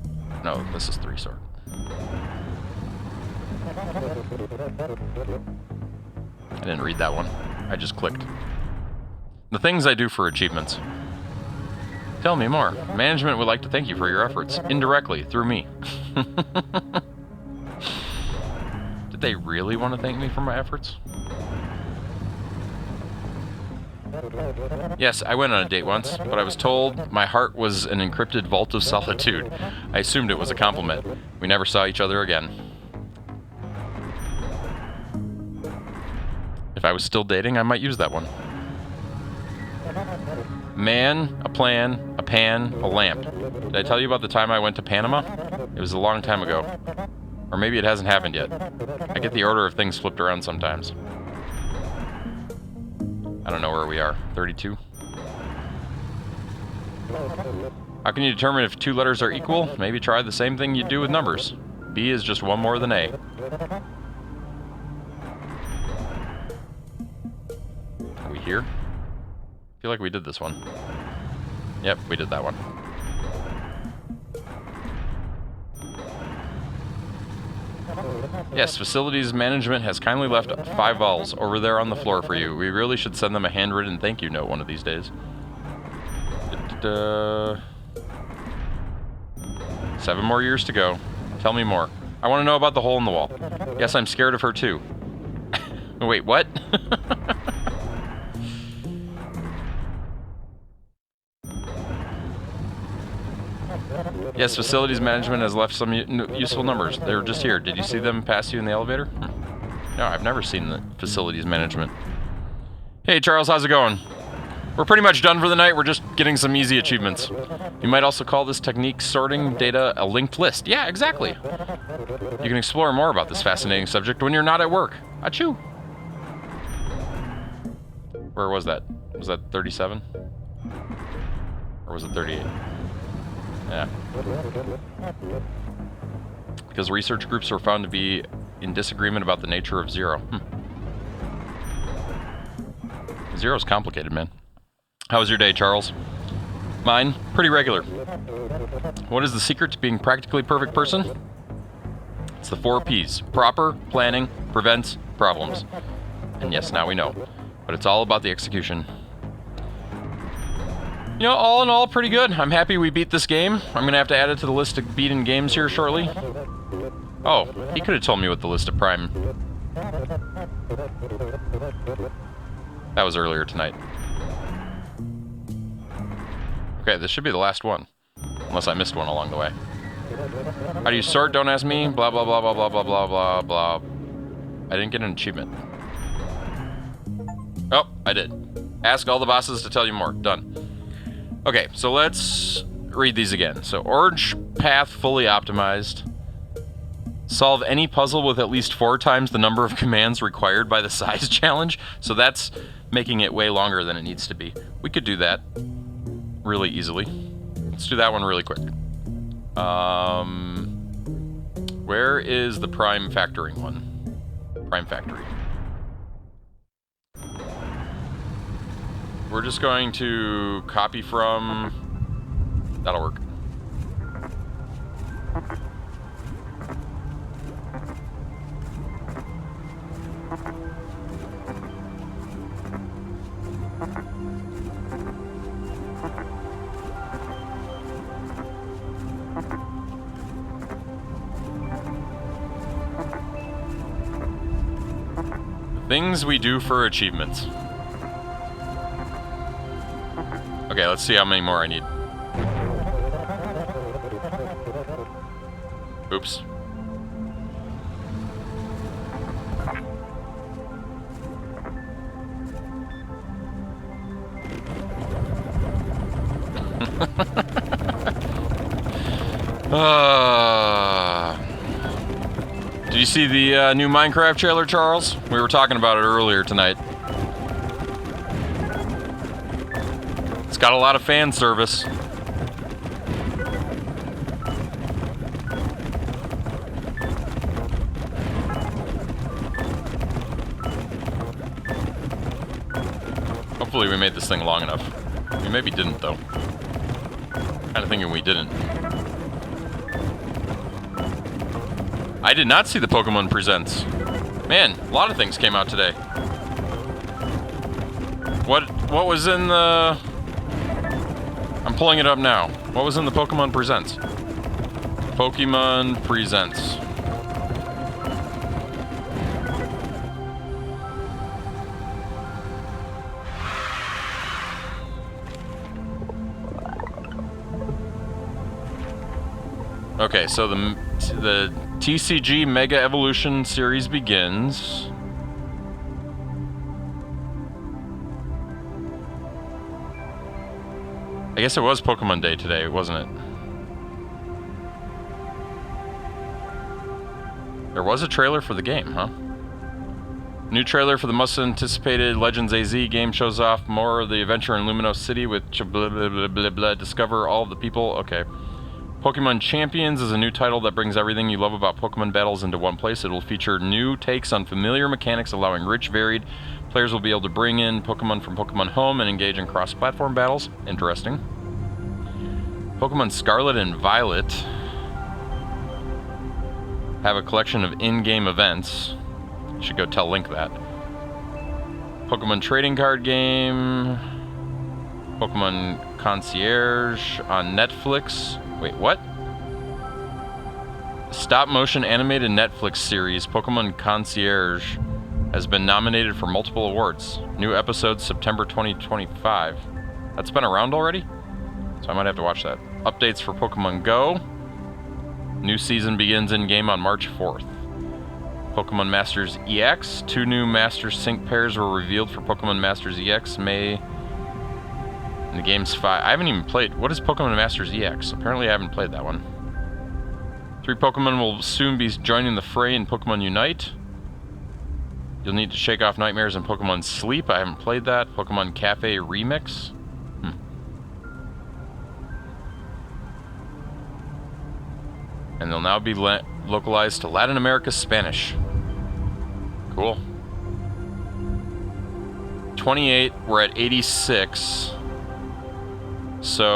No, this is 3 sort. I didn't read that one. I just clicked. The things I do for achievements. Tell me more. Management would like to thank you for your efforts. Indirectly, through me. Did they really want to thank me for my efforts? Yes, I went on a date once, but I was told my heart was an encrypted vault of solitude. I assumed it was a compliment. We never saw each other again. If I was still dating, I might use that one. Man, a plan, a pan, a lamp. Did I tell you about the time I went to Panama? It was a long time ago. Or maybe it hasn't happened yet. I get the order of things flipped around sometimes. I don't know where we are. 32? How can you determine if 2 letters are equal? Maybe try the same thing you do with numbers. B is just one more than A. Are we here? I feel like we did this one. Yep, we did that one. Yes, facilities management has kindly left 5 vowels over there on the floor for you. We really should send them a handwritten thank you note one of these days. 7 more years to go. Tell me more. I want to know about the hole in the wall. Yes, I'm scared of her too. Wait, what? Yes, facilities management has left some useful numbers. They were just here. Did you see them pass you in the elevator? No, I've never seen the facilities management. Hey, Charles, how's it going? We're pretty much done for the night. We're just getting some easy achievements. You might also call this technique sorting data a linked list. Yeah, exactly. You can explore more about this fascinating subject when you're not at work. Achoo. Where was that? Was that 37? Or was it 38? Yeah. Because research groups are found to be in disagreement about the nature of 0. 0 is complicated, man. How was your day, Charles? Mine, pretty regular. What is the secret to being practically perfect person? It's the 4 Ps. Proper, planning, prevents, problems. And yes, now we know. But it's all about the execution. You know, all in all, pretty good. I'm happy we beat this game. I'm going to have to add it to the list of beaten games here shortly. Oh, he could have told me what the list of Prime... That was earlier tonight. Okay, this should be the last one. Unless I missed one along the way. How do you sort? Don't ask me. Blah, blah, blah, blah, blah, blah, blah, blah, blah. I didn't get an achievement. Oh, I did. Ask all the bosses to tell you more. Done. Okay, so let's read these again. So, orange path fully optimized. Solve any puzzle with at least 4 times the number of commands required by the size challenge. So that's making it way longer than it needs to be. We could do that really easily. Let's do that one really quick. Where is the prime factoring one? Prime factory. We're just going to copy from... That'll work. Things we do for achievements. Okay, let's see how many more I need. Oops. Did you see the new Minecraft trailer, Charles? We were talking about it earlier tonight. It's got a lot of fan service. Hopefully we made this thing long enough. We maybe didn't, though. Kind of thinking we didn't. I did not see the Pokemon Presents. Man, a lot of things came out today. What was in the... I'm pulling it up now. What was in the Pokemon Presents? Pokemon Presents. Okay, so the TCG Mega Evolution series begins. I guess it was Pokemon Day today, wasn't it? There was a trailer for the game, huh? New trailer for the most anticipated Legends AZ game shows off more of the adventure in Luminos City with blah, blah, blah, blah, blah, discover all the people. Okay. Pokemon Champions is a new title that brings everything you love about Pokemon battles into one place. It will feature new takes on familiar mechanics, allowing rich, varied players will be able to bring in Pokemon from Pokemon Home and engage in cross-platform battles. Interesting. Pokemon Scarlet and Violet have a collection of in-game events. Should go tell Link that. Pokemon Trading Card Game. Pokemon Concierge on Netflix. Wait, what? Stop-motion animated Netflix series, Pokemon Concierge, has been nominated for multiple awards. New episodes September 2025. That's been around already? So I might have to watch that. Updates for Pokemon Go. New season begins in-game on March 4th. Pokemon Masters EX. 2 new Master Sync pairs were revealed for Pokemon Masters EX May... In the game's 5. I haven't even played. What is Pokemon Masters EX? Apparently I haven't played that one. 3 Pokemon will soon be joining the fray in Pokemon Unite. You'll need to shake off nightmares in Pokemon Sleep. I haven't played that. Pokemon Cafe Remix. And they'll now be localized to Latin America Spanish. Cool. 28. We're at 86. So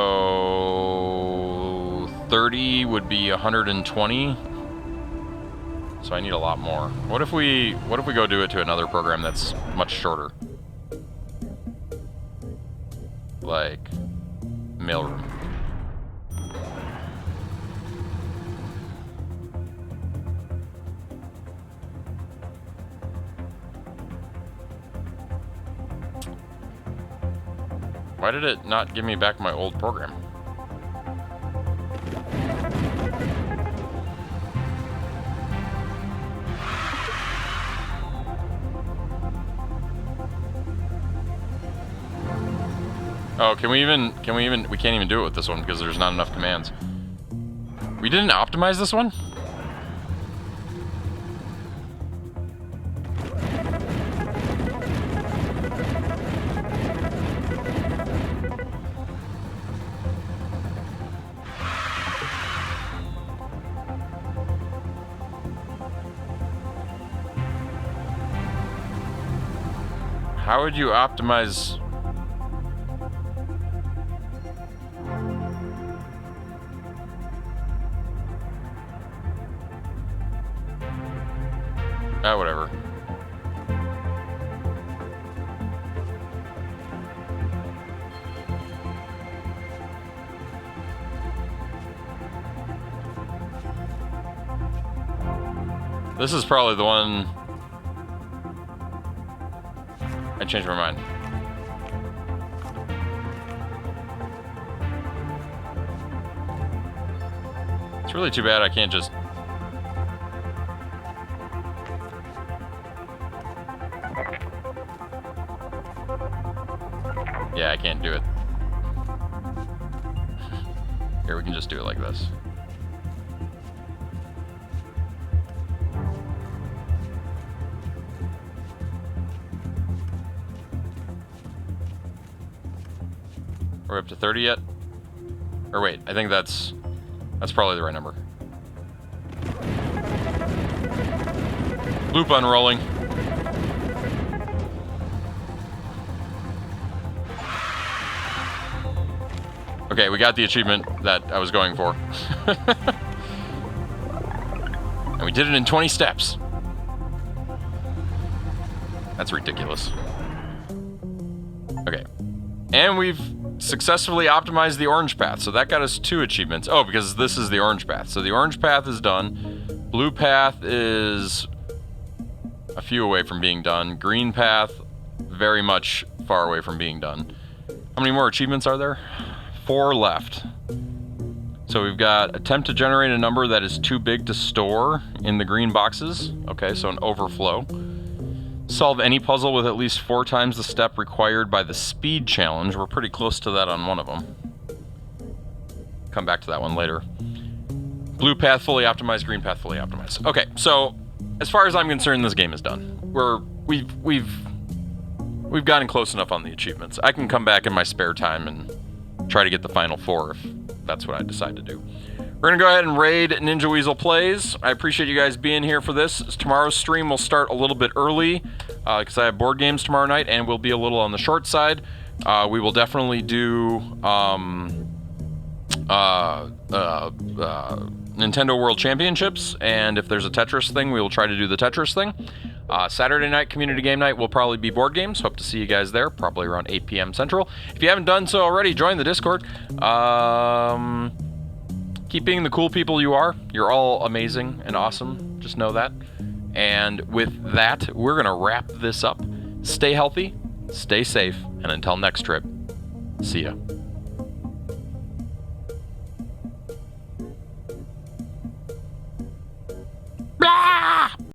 30 would be 120. So I need a lot more. What if we go do it to another program that's much shorter? Like mailroom. Why did it not give me back my old program? Oh, we can't even do it with this one because there's not enough commands. We didn't optimize this one? How would you optimize? Ah, whatever. This is probably the one. I changed my mind. It's really too bad I can't just... Yeah, I can't do it. Here, we can just do it like this. Are we up to 30 yet? Or wait, I think that's probably the right number. Loop unrolling. Okay, we got the achievement that I was going for. And we did it in 20 steps. That's ridiculous. Okay. And we've successfully optimized the orange path, so that got us 2 achievements. Oh, because this is the orange path. So the orange path is done. Blue path is a few away from being done. Green path, very much far away from being done. How many more achievements are there? 4 left. So we've got attempt to generate a number that is too big to store in the green boxes. Okay, so an overflow. Solve any puzzle with at least 4 times the step required by the speed challenge. We're pretty close to that on one of them. Come back to that one later. Blue path fully optimized, green path fully optimized. Okay, so as far as I'm concerned, this game is done. We've gotten close enough on the achievements. I can come back in my spare time and try to get the final 4 if that's what I decide to do. We're going to go ahead and raid Ninja Weasel Plays. I appreciate you guys being here for this. Tomorrow's stream will start a little bit early because I have board games tomorrow night and we'll be a little on the short side. We will definitely do Nintendo World Championships, and if there's a Tetris thing, we will try to do the Tetris thing. Saturday night, community game night, will probably be board games. Hope to see you guys there, probably around 8 p.m. Central. If you haven't done so already, join the Discord. Keep being the cool people you are. You're all amazing and awesome. Just know that. And with that, we're going to wrap this up. Stay healthy, stay safe, and until next trip, see ya.